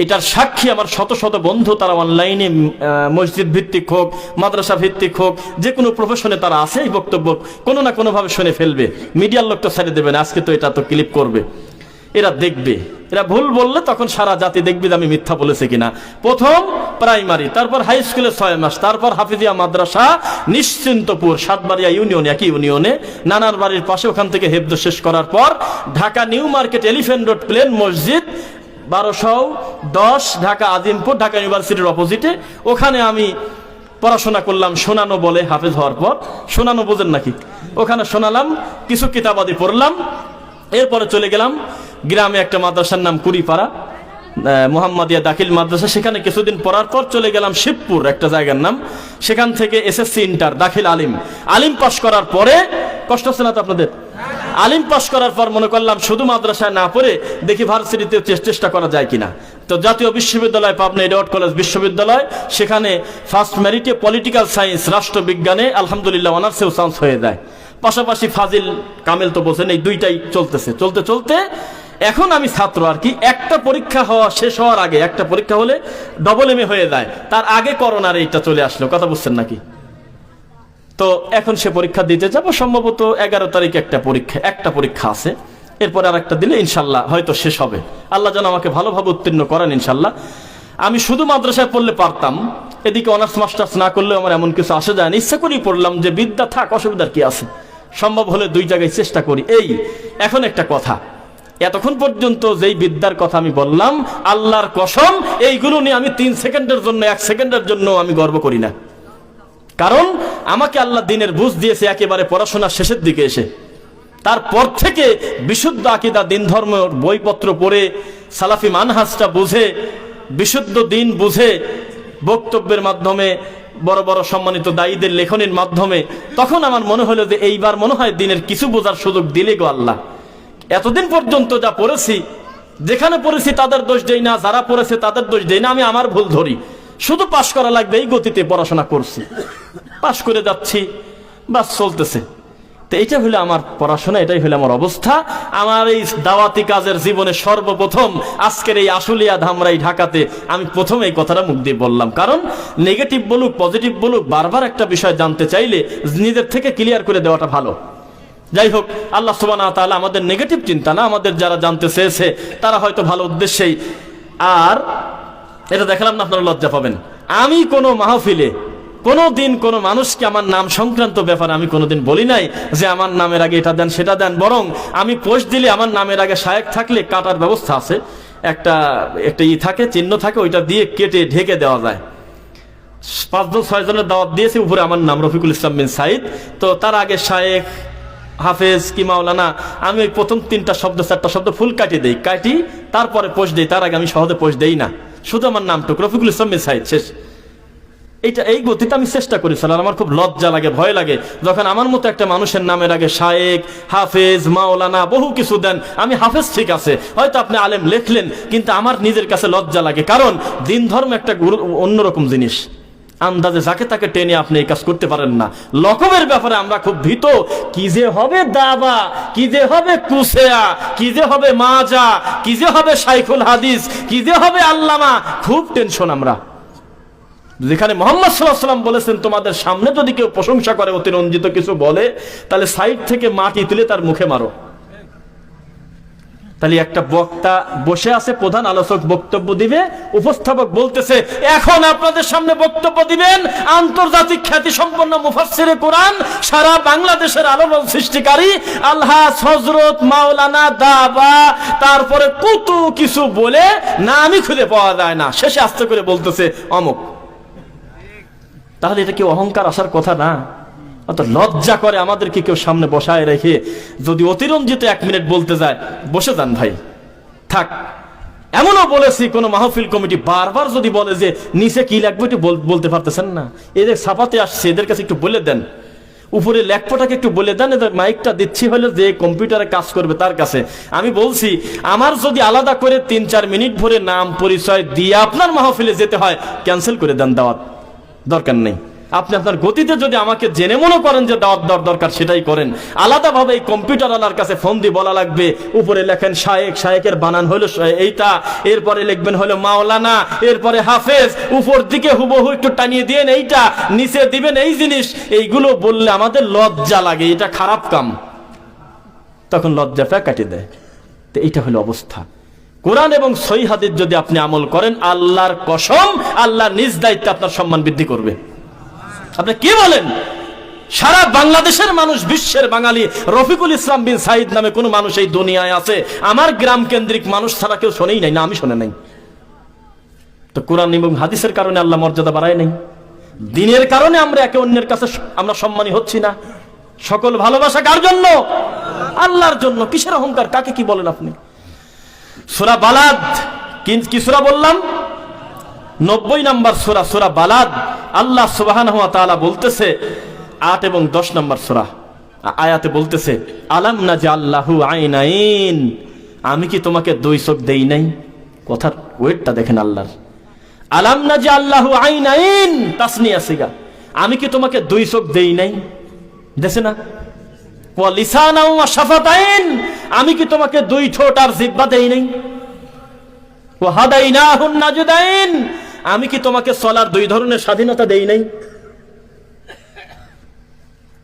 এটার সাক্ষী আমার শত শত বন্ধু, তারা অনলাইনে মসজিদ ভিত্তিক হোক, মাদ্রাসা ভিত্তিক হোক, যে কোনো প্রফেশনে তারা আছে, এই বক্তব্য কোনো না কোনোভাবে শুনে ফেলবে। মিডিয়ার লোক তো ছেড়ে দেবে না, আজকে তো এটা তো ক্লিপ করবে, এরা দেখবে। এরা ভুল বললে তখন সারা জাতি দেখবে যে আমি মিথ্যা বলেছি কিনা। প্রথম প্রাইমারি, তারপর হাই স্কুলে 6 মাস, তারপর হাফিজিয়া মাদ্রাসা নিশ্চিন্তপুর, সাতবাড়িয়া ইউনিয়ন, একই ইউনিয়নে, নানার বাড়ির পাশে, ওখান থেকে হেফজ শেষ করার পর Dhaka New Market Elephant Road প্লেন মসজিদ 1210, ঢাকা আজিমপুর, ঢাকা ইউনিভার্সিটির অপোজিটে, ওখানে আমি পড়াশোনা করলাম। শোনানো বলে, হাফেজ হওয়ার পর শোনানো বোঝেন নাকি, ওখানে শোনালাম, কিছু কিতাবাদি পড়লাম। এরপরে চলে গেলাম গ্রামে একটা মাদ্রাসার নাম কুড়িপাড়া, মোহাম্মদিয়া দাখিল মাদ্রাসা, সেখানে কিছুদিন পড়ার পর চলে গেলাম শিবপুর একটা জায়গার নাম, সেখান থেকে এসএসসি ইন্টার দাখিল আলিম পাস করার পরে, কষ্ট হচ্ছে না তো আপনাদের? আলিম পাস করার পর মনে করলাম শুধু মাদ্রাসায় না পড়ে দেখি ভার্সিটিতে চেষ্টা করা যায় কিনা। তো জাতীয় বিশ্ববিদ্যালয়, পাবনা এডওয়ার্ড কলেজ বিশ্ববিদ্যালয়, সেখানে ফার্স্ট মেরিটে পলিটিক্যাল সায়েন্স, রাষ্ট্রবিজ্ঞানে আলহামদুলিল্লাহ অনার্সেও চান্স হয়ে যায়। পাশাপাশি ফাজিল কামেল তো বোঝেন, এই দুইটাই চলতেছে। চলতে এখন আমি ছাত্র আর কি, একটা পরীক্ষা শেষ হওয়ার আগে, একটা পরীক্ষা হলে ডবল এমএ হয়ে যায়, তার আগে করোনার এইটা চলে আসলো, কথা বুঝছেন নাকি? তো এখন সে পরীক্ষা দিতে যাবো, সম্ভবত 11 তারিখে একটা পরীক্ষা আছে, এরপরে আর একটা দিলে ইনশাল্লাহ হয়তো শেষ হবে। আল্লাহ যেন আমাকে ভালোভাবে উত্তীর্ণ করেন ইনশাল্লাহ। আমি শুধু মাদ্রাসায় পড়লে পারতাম, এদিকে অনার্স মাস্টার্স না করলেও আমার এমন কিছু আসে যায় না, ইচ্ছা করেই পড়লাম যে বিদ্যা থাক, অসুবিধার কি আছে, সম্ভব হলে 2 জায়গায় চেষ্টা করি। এখন একটা কথা, এতক্ষণ পর্যন্ত যেই বিদ্যার কথা আমি বললাম, আল্লাহর কসম এইগুলো নিয়ে আমি 3 সেকেন্ডের জন্য, 1 সেকেন্ডের জন্য আমি গর্ব করি না। কারণ আমাকে আল্লাহ দিনের বুঝ দিয়েছে একেবারে পড়াশোনার শেষের দিকে এসে। তারপর থেকে বিশুদ্ধ আকীদা, দিন ধর্ম বইপত্র পড়ে, সালাফি মানহাজটা বুঝে, বিশুদ্ধ দিন বুঝে, বক্তব্যের মাধ্যমে, বড় বড় সম্মানিত দায়ীদের লেখনের মাধ্যমে, তখন আমার মনে হলো যে এইবার মনে হয় দিনের কিছু বোঝার সুযোগ দিলে গো আল্লাহ। এতদিন পর্যন্ত যা পড়েছি, যেখানে পড়েছি তাদের দোষ দেই না, যারা পড়েছে তাদের দোষ দেই না, আমি আমার ভুল ধরি, শুধু পাশ করা লাগবে এই গতিতে পড়াশোনা করছি, পাশ করে যাচ্ছি, বাস চলতেছে। তো এইটা হলো আমার পড়াশোনা, এটাই হলো আমার অবস্থা। আমার এই দাওয়াতি কাজের জীবনে সর্বপ্রথম আজকের এই আশুলিয়া ধামরাই ঢাকাতে আমি প্রথম এই কথাটা মুখ দিয়ে বললাম। কারণ নেগেটিভ বলুক পজিটিভ বলুক, বারবার একটা বিষয় জানতে চাইলে নিজের থেকে ক্লিয়ার করে দেওয়াটা ভালো। যাই হোক, আল্লাহ সুবহানাহু ওয়া তাআলা আমাদের নেগেটিভ চিন্তা না, আমাদের যারা জানতে চেয়েছে তারা হয়তো ভালো উদ্দেশ্যেই। আর এটা দেখালাম না, আপনারা লজ্জা পাবেন, আমি কোনো মাহফিলে কোনোদিন কোনো মানুষকে আমার নাম সংক্রান্ত ব্যাপারে আমি কোনোদিন বলি নাই যে আমার নামের আগে এটা দেন সেটা দেন। বরং আমি পোস্ট দিলে আমার নামের আগে শায়েখ থাকলে কাটার ব্যবস্থা আছে, একটা থাকে, চিহ্ন থাকে, ওইটা দিয়ে কেটে ঢেকে দেওয়া যায়। 5-6 জনের দাওয়াত দিয়েছে, উপরে আমার নাম রফিকুল ইসলাম বিন সাইদ। তো তার আগে শায়েখ, হাফেজ কি মাওলানা, আমি ওই প্রথম 3টা শব্দ 4টা শব্দ ফুল কাটি তারপরে পোস্ট দিই। তার আগে আমি সহজে পোস্ট দেই না, শুধু আমার নামটুকু রফিকুল ইসলাম বিন সাইদ, শেষ। এই গতিতে আমি চেষ্টা করেছিলাম। আমার খুব লজ্জা লাগে, ভয় লাগে যখন আমার মতো একটা মানুষের নামের আগে শায়েখ, হাফেজ, মাওলানা বহু কিছু দেন। আমি হাফেজ ঠিক আছে, হয়তো আপনি আলেম লেখলেন, কিন্তু আমার নিজের কাছে লজ্জা লাগে। কারণ দিন ধর্ম একটা অন্যরকম জিনিস, আন্দাজে যাকে তাকে টেনে আপনি এই কাজ করতে পারেন না। লকবের ব্যাপারে আমরা খুব ভীত, কি যে হবে দাবা, কি যে হবে কুসেয়া, কি যে হবে মাজা, কি যে হবে শাইখুল হাদিস, কি যে হবে আল্লামা, খুব টেনশন আমরা। যেখানে মুহাম্মদ সাল্লাল্লাহু আলাইহি ওয়াসাল্লাম বলেছেন, তোমাদের সামনে যদি কেউ প্রশংসা করে, অতিরঞ্জিত কিছু বলে, তাহলে সাইড থেকে মাটি তুলে তার মুখে মারো। তাহলে একটা বক্তা বসে আছে, প্রধান আলোচক বক্তব্য দিবে, উপস্থাপক বলতেছে এখন আপনাদের সামনে বক্তব্য দিবেন আন্তর্জাতিক খ্যাতি সম্পন্ন মুফাসসিরে কোরআন, সারা বাংলাদেশের আলোড়ন সৃষ্টিকারী আলহাজ হযরত মাওলানা দাবা, তারপরে কত কিছু বলে নামই খুঁজে পাওয়া যায় না, শেষে আস্তে করে বলতেছে অমুক। তাহলে এটা কি অহংকার আসার কথা না? অত লজ্জা করে আমাদেরকে কেউ সামনে বসায় রেখে যদি অতিরঞ্জিত 1 মিনিট বলতে যায়, বসে যান ভাই, থাক। এমনও বলেছি কোন মাহফিল কমিটি বারবার যদি বলে যে নিচে কি লাগবে একটু বলতে পারতেছেন না, এদের ছাপাতে আসছে, এদের কাছে একটু বলে দেন, উপরে লেখপটাকে একটু বলে দেন, এদের মাইকটা দিচ্ছি হলে যে কম্পিউটারে কাজ করবে তার কাছে। আমি বলছি আমার যদি আলাদা করে 3-4 মিনিট ভরে নাম পরিচয় দিয়ে আপনার মাহফিলে যেতে হয়, ক্যান্সেল করে দেন, দাওয়াত দরকার নেই। আপনি আপনার গতিতে যদি আমাকে জেনে মনে করেন যে দাওয়াত দেওয়ার দরকার সেটাই করেন। আলাদাভাবে এই কম্পিউটার আলার কাছে ফোন দিয়ে বলা লাগবে উপরে লেখেন শায়েক, শায়েকের বানান হলো এইটা, এরপরে লিখবেন হলো মাওলানা, এরপরে হাফেজ, উপর দিকে হুবহু একটু টানিয়ে দিয়েন এইটা, নিচে দিবেন এই জিনিস, এইগুলো বললে আমাদের লজ্জা লাগে, এটা খারাপ কাম। তখন লজ্জাটা কাটিয়ে দেয়। তো এইটা হলো অবস্থা। কোরআন এবং সহিহ হাদিস যদি আপনি আমল করেন, আল্লাহর কসম আল্লাহ নিজ দায়িত্বে আপনার সম্মান বৃদ্ধি করবে। আপনি কি বলেন? সারা বাংলাদেশের মানুষ, বিশ্বের বাঙালি, রফিকুল ইসলাম বিন সাইদ নামে কোন মানুষ এই দুনিয়ায় আছে আমার গ্রাম কেন্দ্রিক মানুষ ছাড়া কেউ শোনেই নাই, না আমি শুনে নাই। তো কোরআন এবং হাদিসের কারণে আল্লাহ মর্যাদা বাড়ায় নাই, দিনের কারণে আমরা একে অন্যের কাছে আমরা সম্মানী হচ্ছি না। সকল ভালোবাসা কার জন্য? আল্লাহর জন্য। কিসের অহংকার? কাকে কি বলেন আপনি? সূরা বালাদ, কি সূরা বললাম? 90 নম্বর সূরা, সূরা বালাদ। আল্লাহ সুবহানাহু ওয়া তাআলা বলতেছে 8 এবং 10 নম্বর সূরা আয়াতে বলতেছে, আলাম নাজআল লাহু আইনাইন, আমি কি তোমাকে দুই চোখ দেই নাই? কথার ওয়েটটা দেখেন আল্লাহর। আলাম নাজআল লাহু আইনাইন, তাসনিয়া সিগা, আমি কি তোমাকে দুই চোখ দেই নাই? দেখছেন না? ওয়া লিসানা ওয়া শাফাতাইন, আমি কি তোমাকে দুই ঠোঁট আর জিহ্বা দেই নাই? ওয়া হাদাইনাহুন নাজদাইন, আমি কি তোমাকে চলার দুই ধরনের স্বাধীনতা দেই নাই?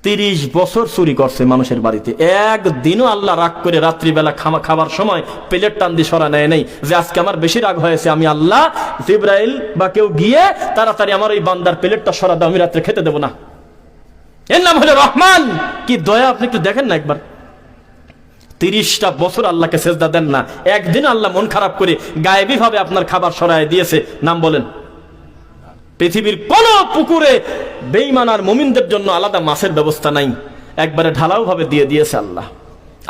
30 বছর চুরি করছে মানুষের বাড়িতে, একদিনও আল্লাহ রাগ করে রাত্রিবেলা খাবার সময় প্লেট টান দিয়ে সরা নেয় নাই যে আজকে আমার বেশি রাগ হয়েছে, আমি আল্লাহ, জিবরাইল বা কেউ গিয়ে তাড়াতাড়ি আমার ওই বান্দার প্লেটটা সরা দাও, আমি রাত্রে খেতে দেবো না। এর নাম হলো রহমান। কি দয়া! আপনি একটু দেখেন না একবার। 30টা বছর আল্লাহকে সেজদা দেন না, একদিন আল্লাহ মন খারাপ করে গায়েবী ভাবে আপনার খাবার সরায় দিয়েছে? নাম বলেন। পৃথিবীর কোন পুকুরে বেঈমান আর মুমিনদের জন্য আলাদা মাছের ব্যবস্থা নাই, একবারে ঢালাও ভাবে দিয়ে দিয়েছে আল্লাহ।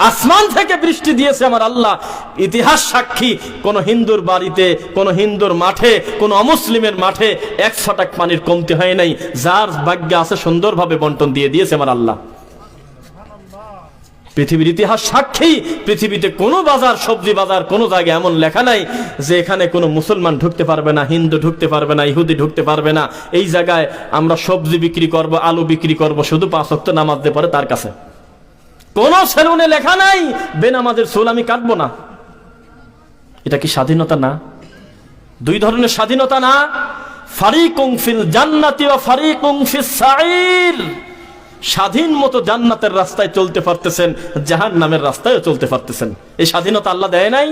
আসমান থেকে বৃষ্টি দিয়েছে আমার আল্লাহ। ইতিহাস সাক্ষী, কোন হিন্দুর বাড়িতে, কোন হিন্দুর মাঠে, কোন অমুসলিমের মাঠে 1 ছটাক পানির কমতি হয় নাই। যার ভাগ্য আছে সুন্দরভাবে বন্টন দিয়ে দিয়েছে আমার আল্লাহ। পৃথিবীর ইতিহাস সাক্ষী, পৃথিবীতে কোনো বাজার, সবজি বাজার কোনো জায়গায় এমন লেখা নাই যে এখানে কোনো মুসলমান ঢুকতে পারবে না, হিন্দু ঢুকতে পারবে না, ইহুদি ঢুকতে পারবে না। এই জায়গায় আমরা সবজি বিক্রি করব, আলু বিক্রি করব, শুধু 5 ওয়াক্ত নামাজ দিয়ে পড়ে তার কাছে। কোন সেলুনে লেখা নাই বেনামাজের চুল আমি কাটবো না। এটা কি স্বাধীনতা না? দুই ধরনের স্বাধীনতা না? ফারিকুম ফিল জান্নাতি ওয়া ফারিকুম ফিস সাঈর। স্বাধীন মতো জান্নাতের রাস্তায় চলতে পারতেছেন, জাহান্নামের রাস্তায়ও চলতে পারতেছেন। এই স্বাধীনতা আল্লাহ দেয় নাই?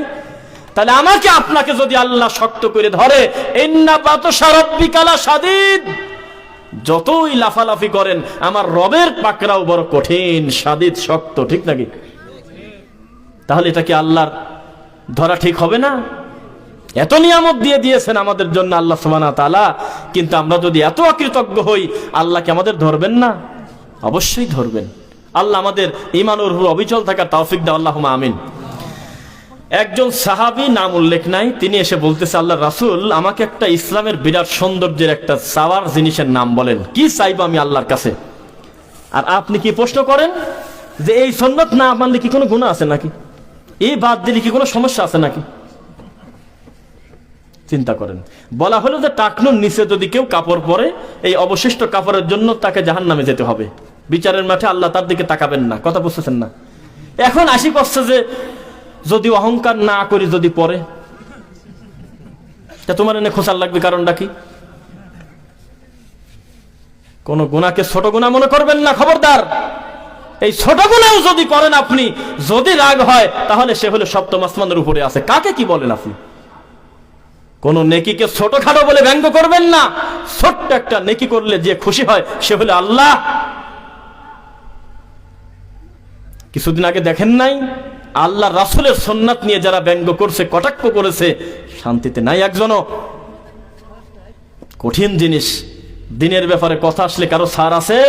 তাহলে আমাকে আপনাকে যদি আল্লাহ শক্ত করে ধরে, ইন্না বাতশা রাব্বিকা লাশাদীদ, যতই লাফালাফি করেন আমার রবের পাকড়াও বড় কঠিন, শাদীদ, শক্ত, ঠিক নাকি? তাহলে এটা কি আল্লাহর ধরা ঠিক হবে না? এত নিয়ামত দিয়ে দিয়েছেন আমাদের জন্য আল্লাহ সুবহানাহু ওয়া তাআলা, কিন্তু আমরা যদি এত অকৃতজ্ঞ হই, আল্লাহকে আমাদের ধরবেন না? অবশ্যই ধরবেন। আল্লাহ আমাদের ঈমানের উপর অবিচল থাকার তৌফিক দাও, আল্লাহুম্মা আমিন। একজন সাহাবী, নাম উল্লেখ নাই, তিনি এসে বলতেছে, আল্লাহ রাসূল, আমাকে একটা ইসলামের বিরাট সৌন্দর্যের একটা চাওয়ার জিনিসের নাম বলেন, কি চাইবো আমি আল্লাহর কাছে? আর আপনি কি প্রশ্ন করেন যে এই সুন্নাত না মানলে কি কোনো গুনাহ আছে নাকি? এই বাদ দিলে কি কোনো সমস্যা আছে নাকি? চিন্তা করেন। বলা হলো যে টাকনুর নিচে যদি কেউ কাপড় পরে, এই অবশিষ্ট কাপড়ের জন্য তাকে জাহান্নামে যেতে হবে। বিচারের মাঠে আল্লাহ তার দিকে তাকাবেন না। কথা বুঝতেছেন না? এখন আসি করছে যে যদি অহংকার না করি, যদি পরে, তা তোমার এনে খোঁচার লাগবে, কারণটা কি? কোন গুনাহকে ছোট গুনাহ মনে করবেন না, খবরদার। এই ছোট গুনাহও যদি করেন আপনি, যদি রাগ হয়, তাহলে সে হলো সপ্তম আসমানের উপরে আছে। কাকে কি বলেন আপনি? কোন নেকিকে ছোটখাটো বলে ব্যঙ্গ করবেন না। ছোট্ট একটা নেকি করলে যে খুশি হয় সে হলো আল্লাহ। কিছুদিন আগে দেখেন নাই, আল্লাহ রাসূলের সুন্নাত নিয়ে যারা ব্যঙ্গ করছে, কটাক্ষ করেছে, শান্তিতে নাই একজনও। কঠিন জিনিস। দিনের ব্যাপারে কথা আসলে কারো ছাড় আছে?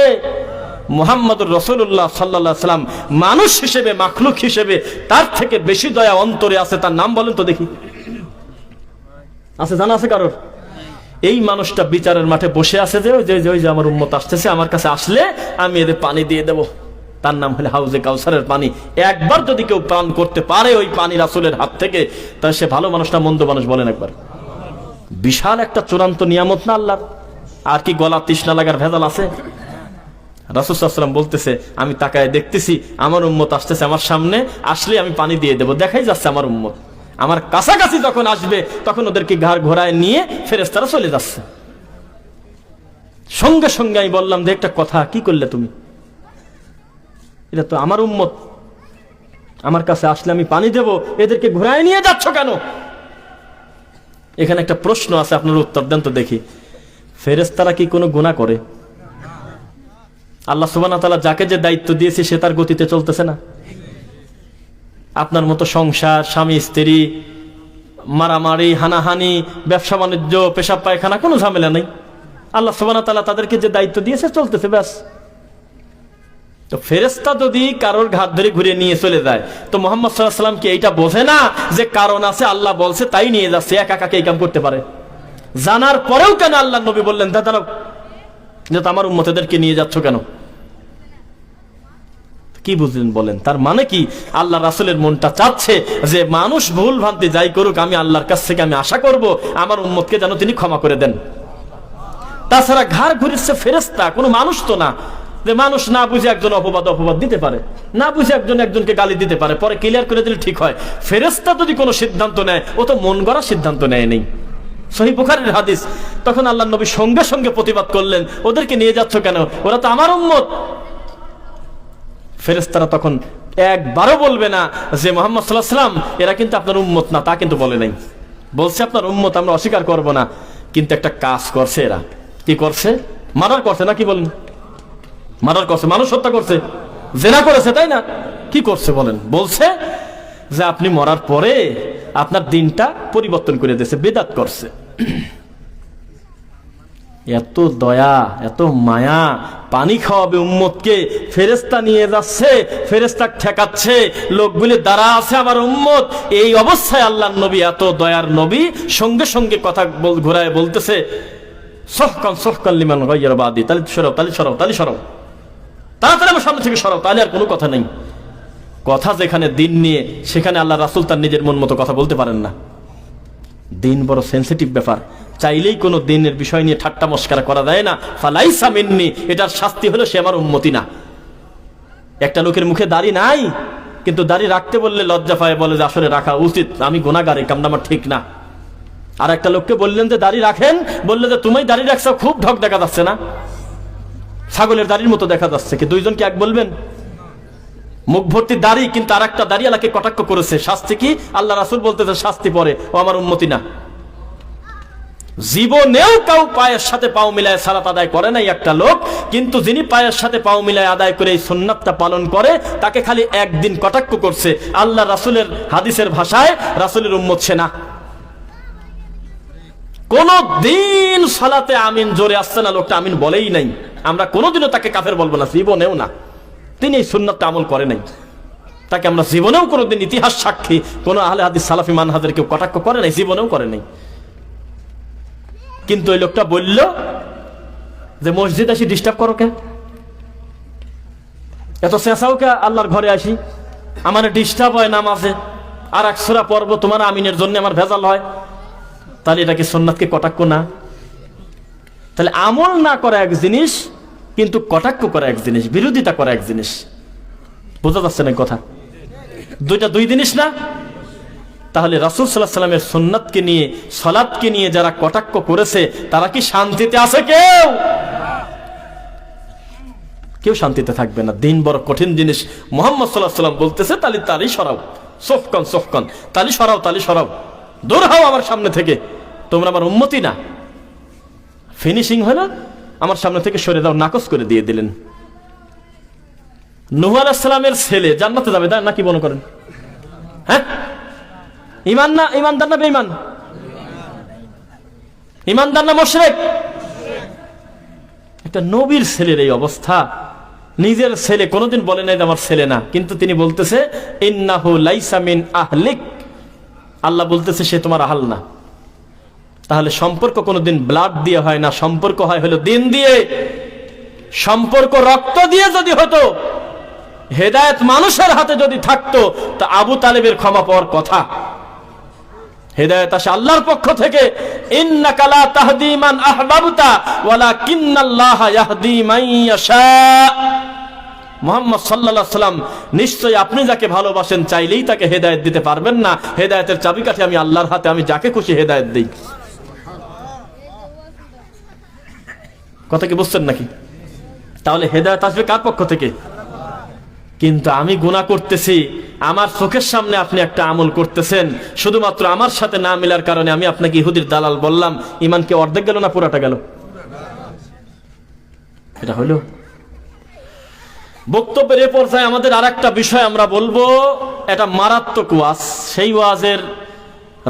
মুহাম্মদুর রাসূলুল্লাহ সাল্লাল্লাহু আলাইহি ওয়াসাল্লাম মানুষ হিসেবে, মাখলুক হিসেবে তার থেকে বেশি দয়া অন্তরে আছে। তার নাম বলেন তো দেখি। আছে? জানা আছে কারোর? এই মানুষটা বিচারের মাঠে বসে আছে যে ওই যে আমার উম্মত আসতেছে, আমার কাছে আসলে আমি এদের পানি দিয়ে দেব। তার নাম হলো হাউজে কাউসারের পানি। একবার যদি কেউ পান করতে পারে ওই পানি রাসূলের হাত থেকে, তাহলে সে ভালো মানুষ না মন্দ মানুষ? বলেন একবার। বিশাল একটা চূড়ান্ত নিয়ামত না আল্লাহর? আর কি গলা তৃষ্ণা লাগার ভেজাল আছে? রাসূল সাল্লাল্লাহু আলাইহি ওয়াসাল্লাম বলতেছে, আমি তাকায় দেখতেছি আমার উম্মত আসতেছে, আমার সামনে আসলে আমি পানি দিয়ে দেবো। দেখাই যাচ্ছে আমার উম্মত আমার কাছাকাছি যখন আসবে তখন ওদেরকে ঘাড় ঘোড়ায় নিয়ে ফেরেশতারা চলে যাচ্ছে। সঙ্গে সঙ্গে আমি বললাম যে একটা কথা, কি করলে তুমি? এটা তো আমার উম্মত, আমার কাছে আসলে আমি পানি দেব, এদেরকে ঘোড়ায় নিয়ে যাচ্ছ কেন? এখানে একটা প্রশ্ন আছে, আপনার উত্তর দেন তো দেখি। ফেরেশতারা কি কোনো গুনাহ করে? আল্লাহ সুবহানাহু ওয়া তাআলা যাকে যে দায়িত্ব দিয়েছে সে তার গতিতে চলতেছে না। আপনার মতো সংসার, স্বামী স্ত্রী, মারামারি, হানাহানি, ব্যবসা বাণিজ্য, পেশাব পায়খানা, কোনো ঝামেলা নেই। আল্লাহ সুবহানাহু ওয়া তাআলা তাদেরকে যে দায়িত্ব দিয়েছে চলতেছে, ব্যাস। তো ফেরেশতা যদি কারোর ঘাট ধরে ঘুরিয়ে নিয়ে চলে যায়, তো মুহাম্মদ সাল্লাল্লাহু আলাইহি ওয়াসাল্লাম কি এইটা বোঝে না যে কারণ আছে, আল্লাহ বলছে তাই নিয়ে যাচ্ছে? একা একা এই কাম করতে পারে? জানার পরেও কেন আল্লাহ নবী বললেন দাঁড়াও, যে আমার উম্মতদেরকে নিয়ে যাচ্ছ কেন? কি বুঝলেন বলেন? তার মানে কি আল্লাহ রাসূলের মনটা চাচ্ছে যে মানুষ ভুল ভ্রান্তি যাই করুক, আমি আল্লাহর কাছ থেকে আমি আশা করব আমার উম্মতকে যেন তিনি ক্ষমা করে দেন। তাছাড়া ঘাড় ঘুরিচ্ছে ফেরেশতা, কোনো মানুষ তো না যে মানুষ না বুঝে একজন অপবাদ দিতে পারে, না বুঝে একজনকে গালি দিতে পারে, পরে ক্লিয়ার করে দিলে ঠিক হয়। ফেরেশতা যদি কোনো সিদ্ধান্ত নেয়, ও তো মন গড়া সিদ্ধান্ত নেয় নেই। সহিহ বুখারীর হাদিস। তখন আল্লাহর নবী সঙ্গে সঙ্গে প্রতিবাদ করলেন, ওদেরকে নিয়ে যাচ্ছ কেন? ওরা তো আমার উম্মত। ফেরেশতারা তখন একবারও বলবে না যে মুহাম্মদ সাল্লাল্লাহু আলাইহি ওয়াসাল্লাম এরা কিন্তু আপনার উম্মত না, তা কিন্তু বলে নাই। বলছে আপনার উম্মত, আমরা অস্বীকার করব না, কিন্তু একটা কাজ করছে এরা। কি করছে? মার্ডার করছে, না কি বলেন? মার্ডার করছে, মানুষ হত্যা করছে, জেনা করেছে, তাই না? কি করছে বলেন? বলছে যে আপনি মরার পরে আপনার দিনটা পরিবর্তন করে দিয়েছে, বিদআত করছে। এত দয়া, এত মায়া, পানি খাওয়াবে উম্মতকে, ফেরেশতা নিয়ে যাচ্ছে, ফেরেশতা ঠেকাচ্ছে, লোকগুলি দাঁড়া আছে আমার উম্মত। এই অবস্থায় আল্লাহর নবী, এত দয়ার নবী, সঙ্গে সঙ্গে কথা ঘোরায় বলতেছে, সহকান লিমান গায়্যারা বাদি, তালি সরাও, তাড়াতাড়ি আমার সামনে থেকে সরাও, তাহলে আর কোনো কথা নেই। কথা যেখানে দিন নিয়ে, সেখানে আল্লাহ রাসূল তার নিজের মন মতো কথা বলতে পারেন না। দিন বড় সেন্সিটিভ ব্যাপার, চাইলেই কোনো দিনের বিষয় নিয়ে ঠাট্টা মস্করা করা যায় না। ফালাইসা মিন্নি, এটার শাস্তি হলো সে আমার উম্মতি না। একটা লোকের মুখে দাড়ি নাই, কিন্তু দাড়ি রাখতে বললে লজ্জা পায়, বলে যে আসলে রাখা উচিত, আমি গুনাহগার, এই কামটা আমার ঠিক না। আর একটা লোককে বললেন যে দাড়ি রাখেন, বললে যে তুমি দাড়ি রাখছো, খুব ঢক দেখা যাচ্ছে না, ছাগলের দাড়ির মতো দেখা যাচ্ছে। কি দুইজন কি এক বলবেন? মুখ ভর্তি দাড়ি, কিন্তু আর একটা দাড়ি আল্লাহকে কটাক্ষ করেছে, শাস্তি কি? আল্লাহ রাসূল বলতেছে শাস্তি পরে, ও আমার উম্মতি না। জীবনেও কাউ পায়ের সাথে পাও মিলায় সালাত আদায় করে নাই একটা লোক, কিন্তু যিনি পায়ের সাথে পাও মিলায় আদায় করে এই সুন্নাতটা পালন করে, তাকে খালি একদিন কটাক্ষ করছে। আল্লাহ রাসূলের হাদিসের ভাষায় রাসূলের উম্মত সে না। কোন দিন সালাতে আমিন জোরে আসছে না, লোকটা আমিন বলেই নাই। আমরা কোনোদিনও তাকে কাফের বলবো না, জীবনেও না। তিনি এই সুন্নাতটা আমল করে নাই, তাকে আমরা জীবনেও কোনোদিন ইতিহাস সাক্ষী কোন আহলে হাদিস সালাফি মানহাজের কেউ কটাক্ষ করে নাই, জীবনেও করে নাই। কিন্তু ওই লোকটা বলল যে মসজিদ আসি ডিস্টার্ব করো কে, এত চেঁচাও কে, আল্লাহর ঘরে আসি আমার ডিস্টার্ব হয় নামাজে, আর এক সূরা পড়ব তোমার আমিনের জন্য আমার ভেজাল হয়, তাহলে এটা কি সুন্নাতকে কটাক্ষ না? তাহলে আমল না করা এক জিনিস, কিন্তু কটাক্ষ করা এক জিনিস, বিরোধিতা করা এক জিনিস। বোঝা যাচ্ছে না কথা? দুইটা দুই জিনিস না। তাহলে রাসূল সাল্লাল্লাহু আলাইহি ওয়াসাল্লামের সুন্নাতকে নিয়ে, সালাতকে নিয়ে যারা কটাক্ষ করেছে, তারা কি শান্তিতে আছে? কেউ শান্তিতে থাকবে না। দিন বড় কঠিন জিনিস। মুহাম্মদ সাল্লাল্লাহু আলাইহি ওয়াসাল্লাম বলতেছে তালি সরাও, সফকান, তালি সরাও, দূর হও আমার সামনে থেকে, তোমরা আমার উম্মতি না। ফিনিশিং হলো আমার সামনে থেকে সরে দাও, নাকচ করে দিয়ে দিলেন। নূহ আলাইহিস সালামের ছেলে জান্নাতে যাবে, তাই নাকি মনে করেন? হ্যাঁ, ইমানদার না বেঈমান? ইমানদার না মুশরিক? একটা নবীর ছেলের এই অবস্থা। নিজের ছেলে, কোনোদিন বলে নাই যে আমার ছেলে না, কিন্তু তিনি বলতেছে ইন্নাহু লাইসা মিন আহলিক, আল্লাহ বলতেছে সে তোমার আহাল না। তাহলে সম্পর্ক কোনোদিন ব্লাড দিয়ে হয় না, সম্পর্ক হয় হলো দিন দিয়ে। সম্পর্ক রক্ত দিয়ে যদি হতো, হেদায়েত মানুষের হাতে যদি থাকতো, তা আবু তালেবের ক্ষমা পাওয়ার কথা। হেদায়েত আসে আল্লাহর পক্ষ থেকে। ইন্নাকা লা তাহদি মান আহবাবতা ওয়ালাকিন্নাল্লাহা ইয়াহদি মান ইয়াশা। মুহাম্মদ সাল্লাল্লাহু আলাইহি সাল্লাম, নিশ্চয়ই আপনি যাকে ভালোবাসেন চাইলেই তাকে হেদায়েত দিতে পারবেন না। হেদায়েতের চাবিকাঠি আমি আল্লাহর হাতে, আমি যাকে খুশি হেদায়েত দেই। কথা কি বুঝছেন নাকি? তাহলে হেদায়েত আসবে কার পক্ষ থেকে? কিন্তু আমি গুনাহ করতেছি, আমার চোখের সামনে আপনি একটা আমল করতেছেন, শুধুমাত্র আমার সাথে না মিলার কারণে আমি আপনাকে ইহুদির দালাল বললাম, ঈমান কি অর্ধেক গেল না পুরাটা গেল? এটা হলো বক্তব্যের এ পর্যায়ে। আমাদের আরেকটা বিষয় আমরা বলবো, এটা মারাত্মক ওয়াজ। সেই ওয়াজের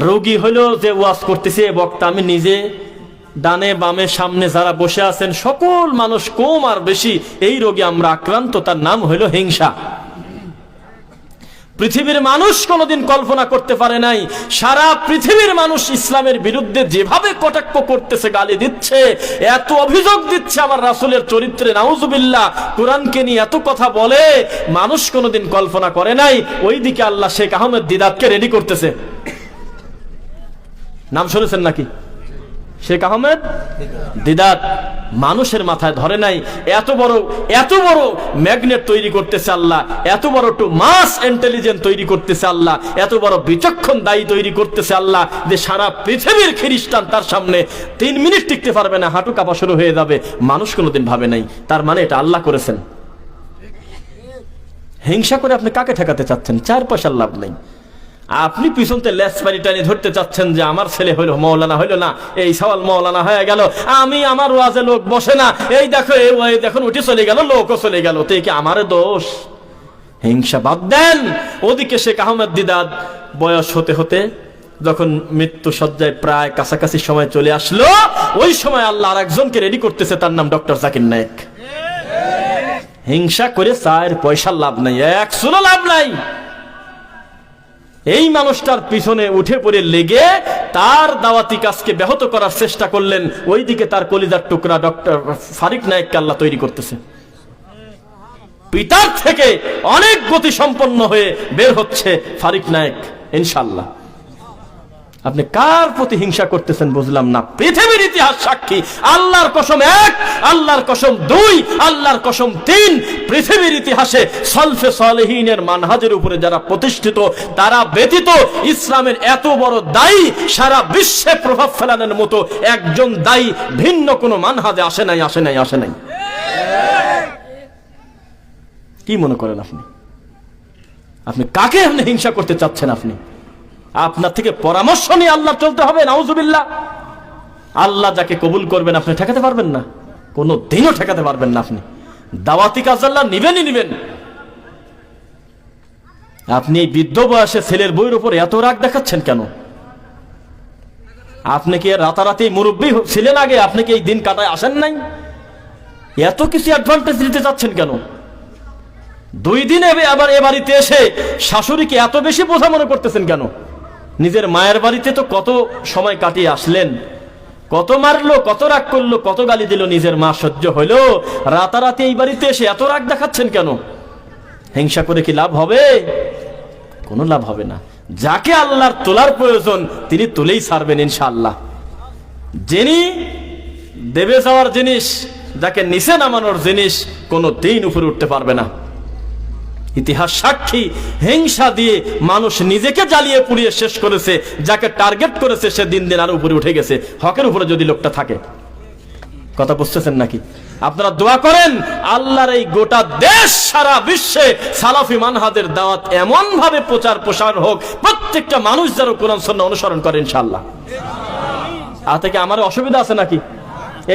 রোগী হলো যে ওয়াজ করতেছে বক্তা, আমি নিজে, ডানে বামে সামনে যারা বসে আছেন সকল মানুষ, কম আর বেশি, এই রোগে আমরা আক্রান্ত। তার নাম হলো হিংসা। পৃথিবীর মানুষ কোনোদিন কল্পনা করতে পারে নাই, সারা পৃথিবীর মানুষ ইসলামের বিরুদ্ধে যেভাবে কটাক্ষ করতেছে, গালি দিচ্ছে, এত অভিযোগ দিচ্ছে আমার রাসূলের চরিত্রে, নাউজুবিল্লাহ, কোরআনকে নিয়ে এত কথা বলে, মানুষ কোনোদিন কল্পনা করে নাই। ওইদিকে আল্লাহ শেখ আহমেদ দিদাতকে রেডি করতেছে। নাম শুনেছেন নাকি? শেখ আহমেদ দিদাত মানুষের মাথায় ধরে নাই। এত বড় ম্যাগনেট তৈরি করতেছে আল্লাহ, এত বড় টু মাস ইন্টেলিজেন্স তৈরি করতেছে আল্লাহ, এত বড় বিচক্ষণ দায়ী তৈরি করতেছে আল্লাহ, যে সারা পৃথিবীর খ্রিস্টান তার সামনে 3 মিনিট টিকতে পারবে না, হাঁটু কাঁপা শুরু হয়ে যাবে। মানুষ কোনোদিন ভাবে নাই। তার মানে এটা আল্লাহ করেছেন। হিংসা করে আপনি কাকে ঠেকাতে চাচ্ছেন? 4 পয়সার লাভ নেই। আপনি পিছনতে লেস পানি টানি ধরতে চাচ্ছেন যে আমার ছেলে হইলো মৌলানা, হইলো না, এই সওয়াল মৌলানা হয়ে গেল, আমি, আমার ওয়াজে লোক বসে না, এই দেখো এই দেখুন উঠে চলে গেল, লোকও চলে গেল, তো কি আমার দোষ? হিংসা বাদ দেন। ওদিকে শেখ আহমেদ দিদাত বয়স হতে হতে যখন মৃত্যু সজ্জায় প্রায় কাছাকাছি সময় চলে আসলো, ওই সময় আল্লাহ আর একজনকে রেডি করতেছে, তার নাম ডক্টর জাকির নায়েক। হিংসা করে 4 পয়সার লাভ নাই, 1 লাভ নাই। এই মানুষটার পিছনে উঠে পড়ে লেগে তার দাওয়াতি কাজকে ব্যাহত করার চেষ্টা করলেন। ওইদিকে তার কলিজার টুকরা ডক্টর ফারিক নায়েককে আল্লাহ তৈরি করতেছে। পিতার থেকে অনেক গতি সম্পন্ন হয়ে বের হচ্ছে ফারিক নায়েক, ইনশাআল্লাহ। আপনি কার প্রতি হিংসা করতেছেন বুঝলাম না। পৃথিবীর ইতিহাস সাক্ষী, আল্লাহর কসম 1, আল্লাহর কসম 2, আল্লাহর কসম 3, পৃথিবীর ইতিহাসে সলফে সালেহিনের মানহাজের উপরে যারা প্রতিষ্ঠিত, তারা ব্যতীত ইসলামের এত বড় দায়ী, সারা বিশ্বে প্রভাব ফেলানোর মতো একজন দায়ী ভিন্ন কোনো মানহাজে আসে নাই। কি মনে করেন আপনি কাকে হিংসা করতে চাচ্ছেন? আপনার থেকে পরামর্শ নিয়ে আল্লাহ চলতে হবে, নাউজুবিল্লাহ। আল্লাহ যাকে কবুল করবেন আপনি ঠেকাতে পারবেন না, কোনো দিনও ঠেকাতে পারবেন না। আপনি দাওয়াতি কাজ আল্লাহ নিবেন। আপনি এই বৃদ্ধ বয়সে ছেলের বইয়ের উপর এত রাগ দেখাচ্ছেন কেন? আপনি কি রাতারাতি মুরব্বী ছিলেন আগে? আপনি কি এই দিন কাটায় আসেন নাই? এত কিছু অ্যাডভান্টেজ দিতে চাচ্ছেন কেন? 2 দিন আবার এ বাড়িতে এসে শাশুড়িকে এত বেশি বোঝা মনে করতেছেন কেন? নিজের মায়ের বাড়িতে তো কত সময় কাটিয়ে আসলেন, কত মারলো, কত রাগ করলো, কত গালি দিল, নিজের মা সহ্য হইলো, রাতারাতি এই বাড়িতে এসে এত রাগ দেখাচ্ছেন কেন? হিংসা করে কি লাভ হবে? কোনো লাভ হবে না। যাকে আল্লাহর তোলার প্রয়োজন তিনি তুলেই ছাড়বেন ইনশাআল্লাহ। যিনি দেবে যাওয়ার জিনিস, যাকে নিচে নামানোর জিনিস, কোনো দিন উপরে উঠতে পারবে না। ইতিহাস সাক্ষী, হিংসা দিয়ে মানুষ নিজেকে জ্বালিয়ে পুড়িয়ে শেষ করেছে। যাকে টার্গেট করেছে সে দিন দিন আরো উপরে উঠে গেছে, হকের উপরে যদি লোকটা থাকে। কথা বুঝতেছেন নাকি? আপনারা দোয়া করেন আল্লাহর এই গোটা দেশ, সারা বিশ্বে সালাফি মানহাজের দাওয়াত এমন ভাবে প্রচার প্রসার হোক, প্রত্যেকটা মানুষ যেন কোরআন সুন্নাহ অনুসরণ করে ইনশাআল্লাহ। থেকে আমার অসুবিধা আছে নাকি?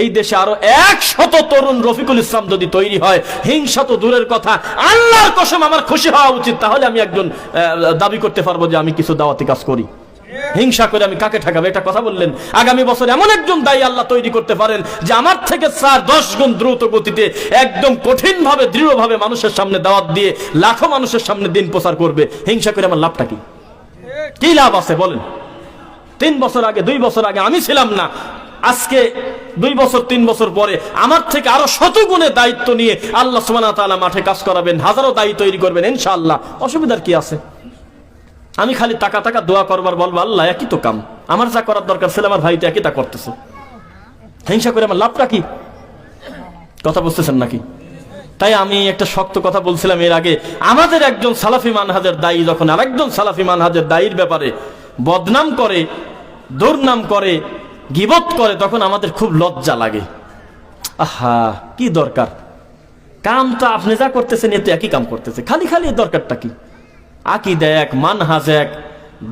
এই দেশে আরো 100 তরুণ রফিকুল ইসলাম যদি তৈরি হয়, হিংসা তো দূরের কথা, আল্লাহর কসম আমার খুশি হওয়া উচিত। তাহলে আমি একজন দাবি করতে পারবো যে আমি কিছু দাওয়াতি কাজ করি। হিংসা করে আমি কাকে ঠেকাবো? এটা কথা বললেন। আগামী বছর এমন একজন দায়ী আল্লাহ তৈরি করতে পারেন যে আমার থেকে 4-10 গুণ দ্রুত গতিতে, একদম কঠিন ভাবে, দৃঢ়ভাবে মানুষের সামনে দাওয়াত দিয়ে লাখো মানুষের সামনে দিন প্রচার করবে। হিংসা করে আমার লাভটা কি লাভ আছে বলেন? 3 বছর আগে, 2 বছর আগে আমি ছিলাম না, আজকে 2 বছর 3 বছর পরে আমার থেকে আরো 100 গুণে দায়িত্ব নিয়ে আল্লাহ সুবহানাহু ওয়া তাআলা মাঠে কাজ করাবেন, হাজারো দায়ী তৈরি করবেন ইনশাআল্লাহ। অসুবিধার কি আছে? আমি খালি টাকা টাকা দোয়া করবার বলবো আল্লাহ একই তো কাম, আমার যা করার দরকার ছিল আমার ভাই তো একই তা করতেছে, হিংসা করে আমার লাভটা কি? কথা বুঝতেছেন নাকি? তাই আমি একটা শক্ত কথা বলছিলাম এর আগে, আমাদের একজন সালাফি মানহাজের দায়ী যখন আরেকজন সালাফি মানহাজের দায়ীর ব্যাপারে বদনাম করে, দুর্নাম করে, গীবত করে, তখন আমাদের খুব লজ্জা লাগে। আহা, কি দরকার? কামটা আপনি যা করতেছেন এতে একই কাম করতেছে, খালি খালি দরকারটা কি? আকীদা এক, মানহাজ এক,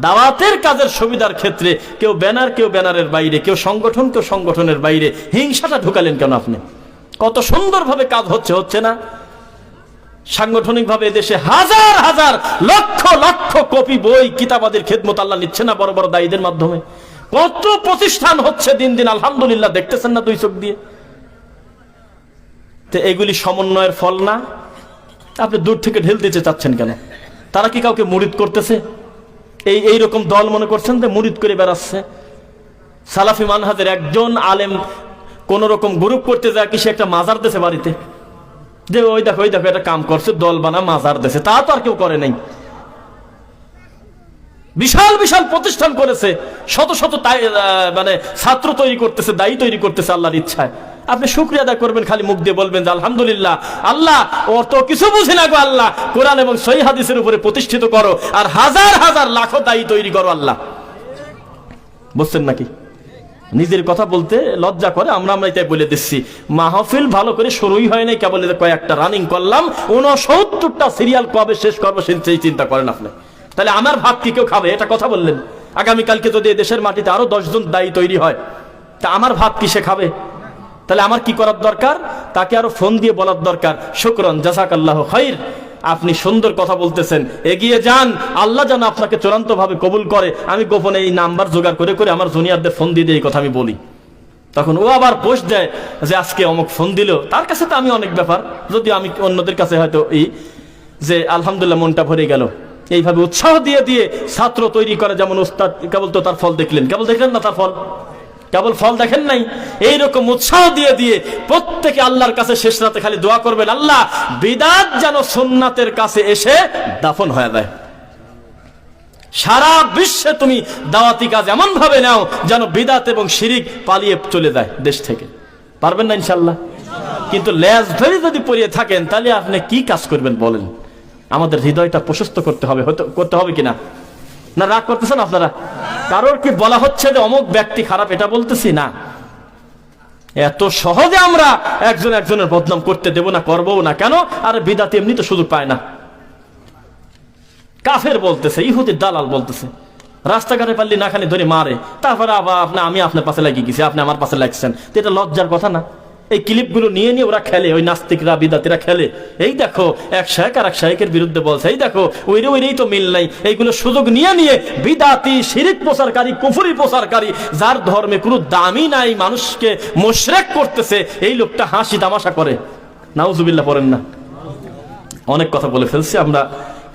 দাওয়াতের কাজের সুবিধার ক্ষেত্রে কেউ ব্যানার, কেউ ব্যানারের বাইরে, কেউ সংগঠন, কেউ সংগঠনের বাইরে, হিংসাটা ঢুকালেন কেন আপনি? কত সুন্দরভাবে কাজ হচ্ছে না? সাংগঠনিকভাবে দেশে হাজার হাজার লক্ষ লক্ষ কপি বই কিতাবাদের খেদমত আল্লাহ নিচ্ছে না বড় বড় দায়ীদের মাধ্যমে? কত প্রতিষ্ঠান হচ্ছে দিন দিন, আলহামদুলিল্লাহ, দেখতেছেন না দুই চোখ দিয়ে? তো এগুলি সমন্বয়ের ফল না? আপনি দূর থেকে ঢেল দিতে চাচ্ছেন কেন? তারা কি কাউকে মুরিদ করতেছে? এইরকম দল মনে করছেন যে মুরিদ করে বেড়াচ্ছে? সালাফি মানহাজের একজন আলেম কোন রকম গ্রুপ করতে যায়, কি সে একটা মাজার দেশে বাড়িতে, যে ওই দেখো এটা কাম করছে, দল বানা মাজার দেশে, তা তো আর কেউ করে নাই। বিশাল বিশাল প্রতিষ্ঠান করেছে, শত শত মানে ছাত্র তৈরি করতেছে, দায়ী তৈরি করতেছে আল্লাহর ইচ্ছায়। আপনি শুকরিয়া আদায় করবেন, খালি মুখ দিয়ে বলবেন যে আলহামদুলিল্লাহ, আল্লাহ ওর তো কিছু বুঝি না গো, আল্লাহ কোরআন এবং সহিহ হাদিসের উপরে প্রতিষ্ঠিত করো, আর হাজার হাজার লাখো দায়ী তৈরি করো আল্লাহ। বুঝছেন নাকি? নিজের কথা বলতে লজ্জা করে, আমরা তাই বলে দিচ্ছি। মাহফিল ভালো করে শুরুই হয় নাই, কেবল কয়েকটা রানিং করলাম, 69টা সিরিয়াল কবে শেষ করবো সেই চিন্তা করেন আপনি। তাহলে আমার ভাত কি কেউ খাবে? এটা কথা বললেন। আগামীকালকে যদি দেশের মাটিতে আরো 10 জন দায়ী তৈরি হয়, তা আমার ভাত কি সে খাবে? তাহলে আমার কি করার দরকার? তাকে আরো ফোন দিয়ে বলার দরকার, শুকরান, জাযাকাল্লাহু খাইর, আপনি সুন্দর কথা বলতেছেন, এগিয়ে যান, আল্লাহ যেন আপনাকে চূড়ান্ত ভাবে কবুল করে। আমি গোপনে এই নাম্বার জোগাড় করে করে আমার জুনিয়রদের ফোন দিয়ে এই কথা আমি বলি, তখন ও আবার পোস্ট দেয় যে আজকে অমুক ফোন দিল। তার কাছে তো আমি অনেক ব্যাপার, যদিও আমি অন্যদের কাছে হয়তো যে আলহামদুলিল্লাহ মনটা ভরে গেল। এইভাবে উৎসাহ দিয়ে দিয়ে ছাত্র তৈরি করে, যেমন উস্তাদ কেবল তো তার ফল দেখলেন, কেবল দেখলেন না তার ফল, কেবল ফল দেখেন নাই। এইরকম উৎসাহ দিয়ে দিয়ে প্রত্যেকে আল্লাহর কাছে শেষ রাতে খালি দোয়া করবেন, আল্লাহ বিদআত যেন সুন্নাতের কাছে এসে দাফন হয়ে যায়। সারা বিশ্বে তুমি দাওয়াতি কাজ এমন ভাবে নাও যেন বিদআত এবং শিরিক পালিয়ে চলে যায় দেশ থেকে। পারবেন না ইনশাআল্লাহ? কিন্তু লেজ ধরে যদি পড়িয়ে থাকেন, তাহলে আপনি কি কাজ করবেন বলেন? আমাদের হৃদয়টা প্রশস্ত করতে হবে, করতে হবে কিনা? না রাগ করতেছেন আপনারা? কারোর কি বলা হচ্ছে যে অমুক ব্যক্তি খারাপ, এটা বলতেছি না। এত সহজে আমরা একজন একজনের বদনাম করতে দেব না, করবো না কেন? আর বিদআত এমনি তো সুযোগ পায় না। কাফের বলতেছে, ইহুদির দালাল বলতেছে, রাস্তাঘাটে পারলি না খালি ধরে মারে, তারপরে আবার আমি আপনার পাশে লাগিয়ে গেছি, আপনি আমার পাশে লাগছেন, এটা লজ্জার কথা না? এই ক্লিপগুলো নিয়ে নিয়ে ওরা খেলে, ওই নাস্তিকরা বিদআতিরা খেলে। এই দেখো এক শায়েখ আর এক শায়েখের বিরুদ্ধে বলছে, এই দেখো ওইরেই তো মিল নাই। এইগুলো সুযোগ নিয়ে নিয়ে বিদআতি, শিরিক প্রচারকারী, কুফরি প্রচারকারী, যার ধর্মে কোনো দামই নাই, মানুষকে মুশরিক করতেছে, এই লোকটা হাসি তামাশা করে। নাউজুবিল্লাহ পড়েন না। অনেক কথা বলে ফেলছি, আমরা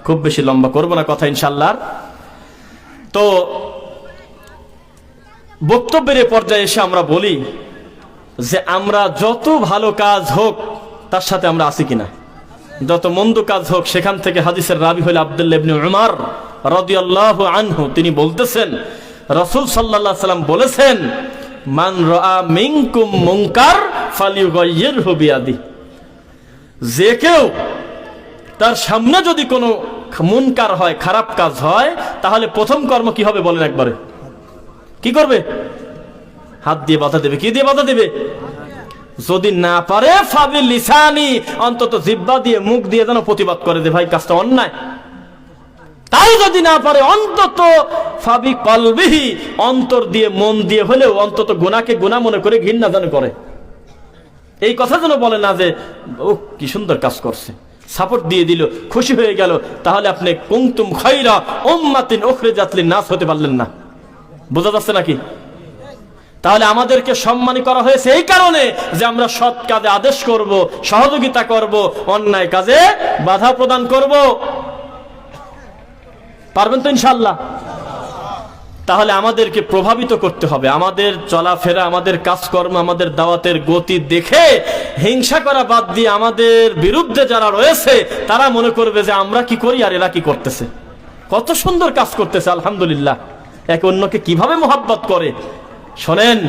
খুব বেশি লম্বা করব না কথা ইনশাআল্লাহ। তো বক্তব্যের পর্যায়ে এসে আমরা বলি যে আমরা যত ভালো কাজ হোক তার সাথে আমরা আছি কিনা, যত মন্দ কাজ হোক সেখান থেকে। হাদিসের রাবি হল আব্দুল্লাহ ইবনে উমর রাদিয়াল্লাহু আনহু, তিনি বলতেছেন রাসূল সাল্লাল্লাহু আলাইহি সাল্লাম বলেছেন, মান রাআ মিনকুম মুনকার ফালিয়ুগাইয়িরহু বিয়াদি, যে কেউ তার সামনে যদি কোনো মুনকার হয়, খারাপ কাজ হয়, তাহলে প্রথম কর্ম কি হবে বলেন একবারে? কি করবে? হাত দিয়ে বাধা দেবে। কি দিয়ে বাধা দেবে? যদি না পারে ফাবিল লিসানি, অন্তত জিহ্বা দিয়ে, মুখ দিয়ে যেন প্রতিবাদ করে দে, ভাই কাজটা অন্যায়। তাই যদি না পারে অন্তত ফাবি কলবিহি, অন্তর দিয়ে, মন দিয়ে হলেও অন্তত গুনাহকে গুনাহ মনে করে ঘৃণা যেন করে। এই কথা যেন বলে না যে ও কি সুন্দর কাজ করছে, সাপোর্ট দিয়ে দিল, খুশি হয়ে গেল। তাহলে আপনি কুনতুম খায়রা উম্মাতিন উখরিজাত লিন-নাস হতে পারলেন না। বোঝা যাচ্ছে নাকি? তাহলে আমাদেরকে সম্মানী করা হয়েছে এই কারণে যে আমরা সৎ কাজে আদেশ করব, সহযোগিতা করব, অন্যায় কাজে বাধা প্রদান করব। পারবেন তো ইনশাআল্লাহ? তাহলে আমাদেরকে প্রভাবিত করতে হবে, আমাদের চলাফেরা, আমাদের কাজকর্ম, আমাদের দাওয়াতের গতি দেখে হিংসা করা বাদ দিয়ে আমাদের বিরুদ্ধে যারা রয়েছে তারা মনে করবে যে আমরা কি করি আর এরা কি করতেছে। কত সুন্দর কাজ করতেছে আলহামদুলিল্লাহ। একে অন্যকে কিভাবে মোহাব্বত করে। শোনেন,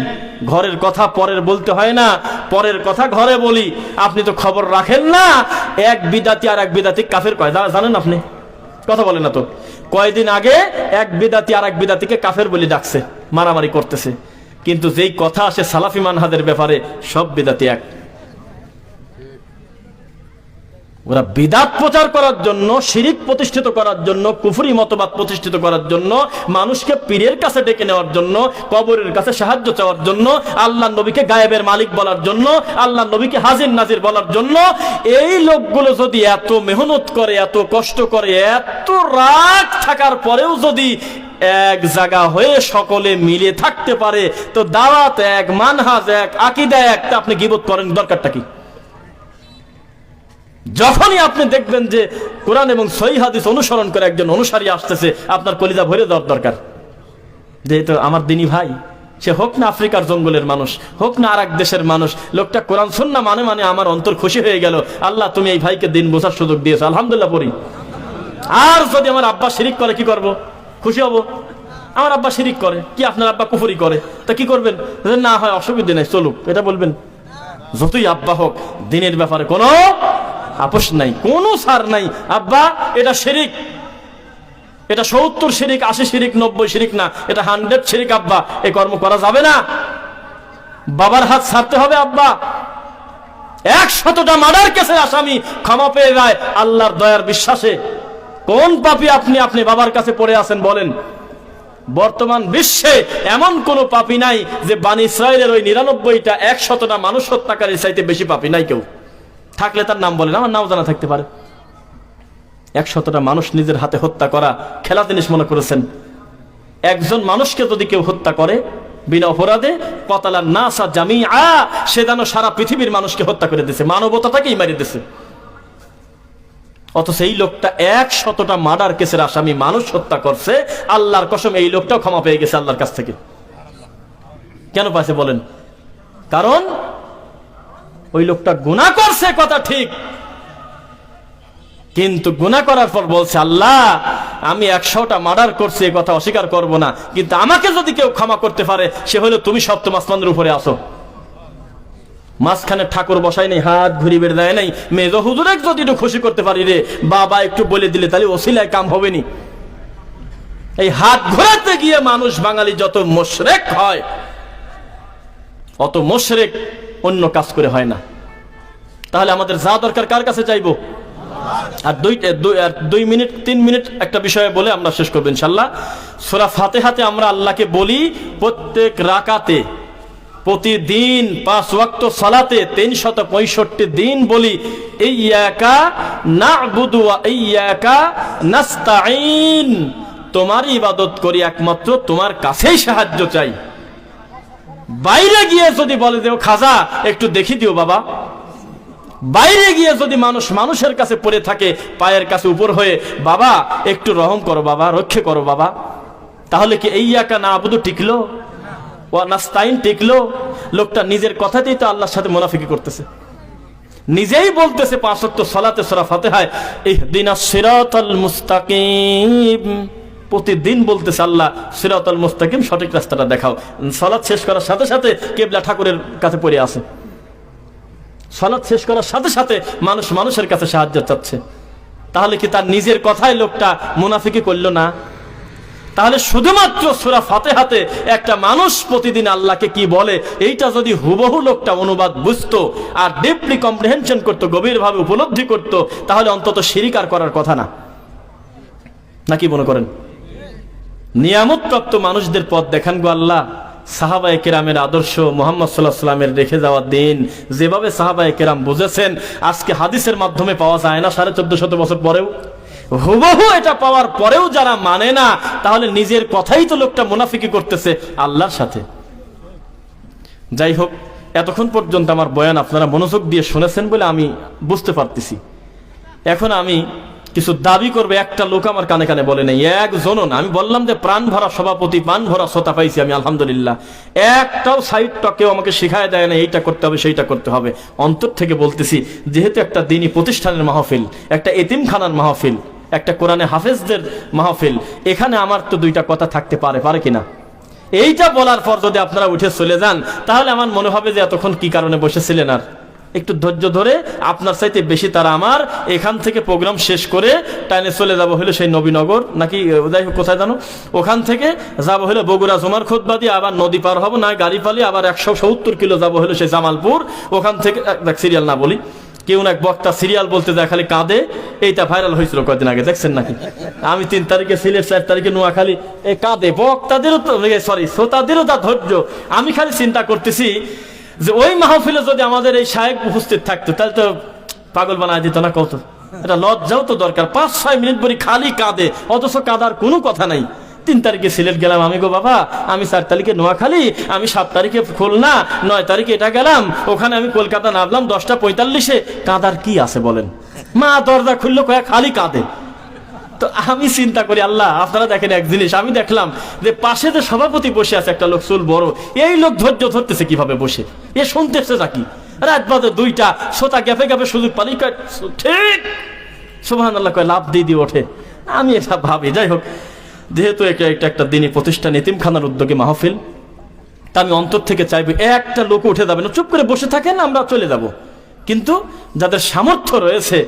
ঘরের কথা পরের বলতে হয় না, পরের কথা ঘরে বলি। আপনি তো খবর রাখেন না, এক বিদাতি আর এক বিদাতি কাফের কয়, জানেন আপনি? কথা বলেন না তো। কয়দিন আগে এক বিদাতি আর এক বিদাতিকে কাফের বলে ডাকছে, মারামারি করতেছে। কিন্তু যেই কথা আসে সালাফি মানহাজের ব্যাপারে, সব বিদাতি এক। ওরা বিদাত প্রচার করার জন্য, শিরিক প্রতিষ্ঠিত করার জন্য, কুফরি মতবাদ প্রতিষ্ঠিত করার জন্য, মানুষকে পীরের কাছে ডেকে নেওয়ার জন্য, কবরের কাছে সাহায্য চাওয়ার জন্য, আল্লাহ নবীকে গায়েবের মালিক বলার জন্য, আল্লাহ নবীকে হাজির নাজির বলার জন্য। এই লোকগুলো যদি এত মেহনত করে, এত কষ্ট করে, এত রাগ থাকার পরেও যদি এক জায়গা হয়ে সকলে মিলে থাকতে পারে, তো দাওয়াত এক, মানহাজ এক, আকীদা এক, তা আপনি গীবত করেন, দরকারটা কি? যখনই আপনি দেখবেন যে কোরআন এবং সহিহ হাদিস অনুসরণ করে একজন অনুসারী আসতেছে, আপনার কলিজা ভরে দেওয়ার দরকার। যে তো আমার দিনী ভাই, সে হোক না আফ্রিকার জঙ্গলের মানুষ, হোক না আর এক দেশের মানুষ, লোকটা কোরআন সুন্নাহ মানে আমার অন্তর খুশি হয়ে গেল। আল্লাহ তুমি এই ভাইকে দিন বোঝার সুযোগ দিয়েছো, আলহামদুলিল্লাহ পড়ি। আর যদি আমার আব্বা শিরিক করে, কি করব? খুশি হব? আমার আব্বা শিরিক করে, কি আপনার আব্বা কুফরি করে, তা কি করবেন? না হয় অসুবিধা নেই, চলুক, এটা বলবেন। যতই আব্বা হোক, দিনের ব্যাপারে কোনো আপোষ নাই, কোনো ছাড় নাই। আব্বা এটা শিরিক, এটা 70 শিরিক, 80 শিরিক, 90 শিরিক না, এটা 100 শিরিক। আব্বা এই কর্ম করা যাবে না, বাবার হাত ছাড়তে হবে। আব্বা 100টা মার্ডার কেসের আসামি ক্ষমা পেয়ে যায় আল্লাহর দয়ার বিশ্বাসে। কোন পাপী আপনি আপনি বাবার কাছে পড়ে আছেন বলেন? বর্তমান বিশ্বে এমন কোন পাপী নাই যে বানি ইসরায়েলের ওই 99টা 100টা মানুষ হত্যাকারীর চাইতে বেশি পাপী নাই কেউ। থাকলে তার নাম বলেন, আমার নাও জানা থাকতে পারে। 100টা মানুষ নিজের হাতে হত্যা করা খেলা জিনিস মনে করেছেন? একজন মানুষকে যদি কেউ হত্যা করে বিনা অপরাধে, কতালা নাসা জামিআ, সে যেন সারা পৃথিবীর মানুষকে হত্যা করে দিয়েছে, মানবতাটাকেই মারি দিয়েছে। অথচ এই লোকটা 100টা মার্ডার কেসের আসামি মানুষ হত্যা করছে, আল্লাহর কসম এই লোকটাও ক্ষমা পেয়ে গেছে আল্লাহর কাছ থেকে। কেন পাইছে বলেন? কারণ ওই লোকটা গুনাহ করছে, কথা ঠিক, কিন্তু গুনাহ করার পর বলছে, আল্লাহ আমি 100টা মার্ডার করছি, এই কথা অস্বীকার করব না, কিন্তু আমাকে যদি কেউ ক্ষমা করতে পারে, সে হলো তুমি সপ্তম আসমানের উপরে আসো। মাঝখানে ঠাকুর বসাই নেই, হাত ঘুরি বের দেয় নাই, মেজো হুজুরে যদি একটু খুশি করতে পারি রে বাবা, একটু বলে দিলে তাহলে ওসিলায় কাম হবে নি। এই হাত ঘোরাতে গিয়ে মানুষ বাঙালি যত মুশরিক হয়, অত মুশরিক অন্য কাজ করে হয় না। তাহলে আমাদের যা দরকার কার কাছে চাইবো? আর 2 মিনিট 3 মিনিট একটা বিষয়ে বলে আমরা শেষ করবো ইনশাল্লাহ। সূরা ফাতিহাতে আমরা আল্লাহকে বলি প্রত্যেক রাকাতে, প্রতিদিন 5 ওয়াক্ত সালাতে 365 দিন বলি, ইয়্যাকা না'বুদু ওয়া ইয়্যাকা নাস্তাঈন, তোমার ইবাদত করি, একমাত্র তোমার কাছেই সাহায্য চাই। বাইরে গিয়ে যদি বলে দেও খাজা একটু দেখি দিও বাবা, বাইরে গিয়ে যদি মানুষের কাছে পড়ে থাকে পায়ের কাছে উপর হয়ে, বাবা একটু রহম করো বাবা, রক্ষে করো বাবা, তাহলে কি ইয়্যাকা না'বুদু টিকলো? ওয়া নাস্তাইন টিকলো? লোকটা নিজের কথাতেই তো আল্লাহর সাথে মুনাফিকি করতেছে। নিজেই বলতেছে 5 ওয়াক্ত সালাতে সূরা ফাতিহায় ইহদিনাস সিরাতাল মুস্তাকিম, প্রতিদিন বলতেছে আল্লাহ সিরাতাল মুস্তাকিম, সঠিক রাস্তাটা দেখাও। সালাত শেষ করার সাথে সাথে কিবলা ঠাকুরের কাছে পড়ে আছে, সালাত শেষ করার সাথে সাথে মানুষের কাছে সাহায্য চাচ্ছে। তাহলে কি তার নিজের কথায় লোকটা মুনাফিকি করলো না? তাহলে শুধুমাত্র সূরা ফাতিহাতে একটা মানুষ প্রতিদিন আল্লাহকে কি বলে, এইটা যদি হুবহু লোকটা অনুবাদ বুঝতো আর ডিপলি কম্প্রিহেনশন করতো, গভীরভাবে উপলব্ধি করতো, তাহলে অন্তত শিরিক আর করার কথা না। নাকি মনে করেন? নিয়ামত প্রাপ্ত মানুষদের পথ দেখান গো আল্লাহ। সাহাবায়ে কেরামের আদর্শ, মুহাম্মদ সাল্লাল্লাহু আলাইহি ওয়াসাল্লামের রেখে যাওয়া দিন যেভাবে সাহাবায়ে কেরাম বুঝেছেন, আজকে হাদিসের মাধ্যমে পাওয়া যায় না 1450 বছর পরেও। হুবহু এটা পাওয়ার পরেও যারা মানে না, তাহলে নিজের কথাই তো লোকটা মুনাফিকি করতেছে আল্লাহর সাথে। যাই হোক, এতক্ষণ পর্যন্ত আমার বয়ান আপনারা মনোযোগ দিয়ে শুনেছেন বলে আমি বুঝতে পারতেছি। এখন আমি কিছু দাবি করবে, একটা লোক আমার কানে কানে বলে নাই, একজনও না। আমি বললাম যে প্রাণ ভরা সভাপতি, প্রাণ ভরা শ্রোতা পাইছি আমি, আলহামদুলিল্লাহ। একটাও সাইডটা কেউ আমাকে শিখায় দেয় না এইটা করতে হবে সেইটা করতে হবে। অন্তর থেকে বলতেছি, যেহেতু একটা দ্বীনি প্রতিষ্ঠানের মাহফিল, একটা এতিমখানার মাহফিল, একটা কোরআনে হাফেজদের মাহফিল, এখানে আমার তো দুইটা কথা থাকতে পারে, পারে কিনা? এইটা বলার পর যদি আপনারা উঠে চলে যান, তাহলে আমার মনে হবে যে এতক্ষণ কি কারণে বসেছিলেন। আর একটু ধৈর্য ধরে আপনার চাইতে বেশি তারা আমার এখান থেকে প্রোগ্রাম শেষ করে টাইনে চলে যাব হলো সেই নবীনগর নাকি যাই হোক কোথায় জানো, ওখান থেকে যাব হলো বগুড়া জুমার খুতবা দিয়ে আবার নদী পার হবো, না গাড়ি পালিয়ে আবার 170 কিলো যাব হলো সেই জামালপুর। ওখান থেকে সিরিয়াল না বলি, কেউ না এক বক্তা সিরিয়াল বলতে যায় খালি কাঁদে, এইটা ভাইরাল হয়েছিল কয়েকদিন আগে, দেখছেন নাকি? আমি 3 তারিখে সিলেট, 4 তারিখে নোয়াখালী, এই কাঁদে বক্তাদেরও তো সরি শ্রোতাদেরও তা ধৈর্য। আমি খালি চিন্তা করতেছি যে ওই মাহফিলে যদি আমাদের এই শায়েক উপস্থিত থাকতো তাহলে তো পাগল বানায় দিত না কত? এটা লজ্জাও তো দরকার, 5-6 মিনিট পরে খালি কাঁদে, অথচ কাঁদার কোনো কথা নাই। 3 তারিখে সিলেট গেলাম আমি, গো বাবা আমি 4 তারিখে নোয়াখালী, আমি 7 তারিখে খুলনা, 9 তারিখে এটা গেলাম, ওখানে আমি কলকাতা নামলাম 10:45-এ। কাঁদার কি আছে বলেন? মা দরজা খুললো কয়েক খালি কাঁদে। তো আমি চিন্তা করি আল্লাহ, আপনারা দেখেন এক জিনিস, আমি দেখলাম যে পাশে যে সভাপতি বসে আছে একটা লোক চুল বড়, এই লোক ধৈর্য ধরতেছে কিভাবে বসে, এ শুনতেছে নাকি? রাত বাজে 2টা, শ্রোতা গ্যাপে গ্যাপে শুধু পানি ঠিক সুবহানাল্লাহ কয় লাভ দিয়ে ওঠে। আমি এটা ভাবি, যাই হোক, যেহেতু এটা একটা দিনী প্রতিষ্ঠান, এতিমখানার উদ্যোগে মাহফিল, তা আমি অন্তর থেকে চাইবো একটা লোক উঠে যাবে না, চুপ করে বসে থাকেন, আমরা চলে যাব। কিন্তু যাদের সামর্থ্য রয়েছে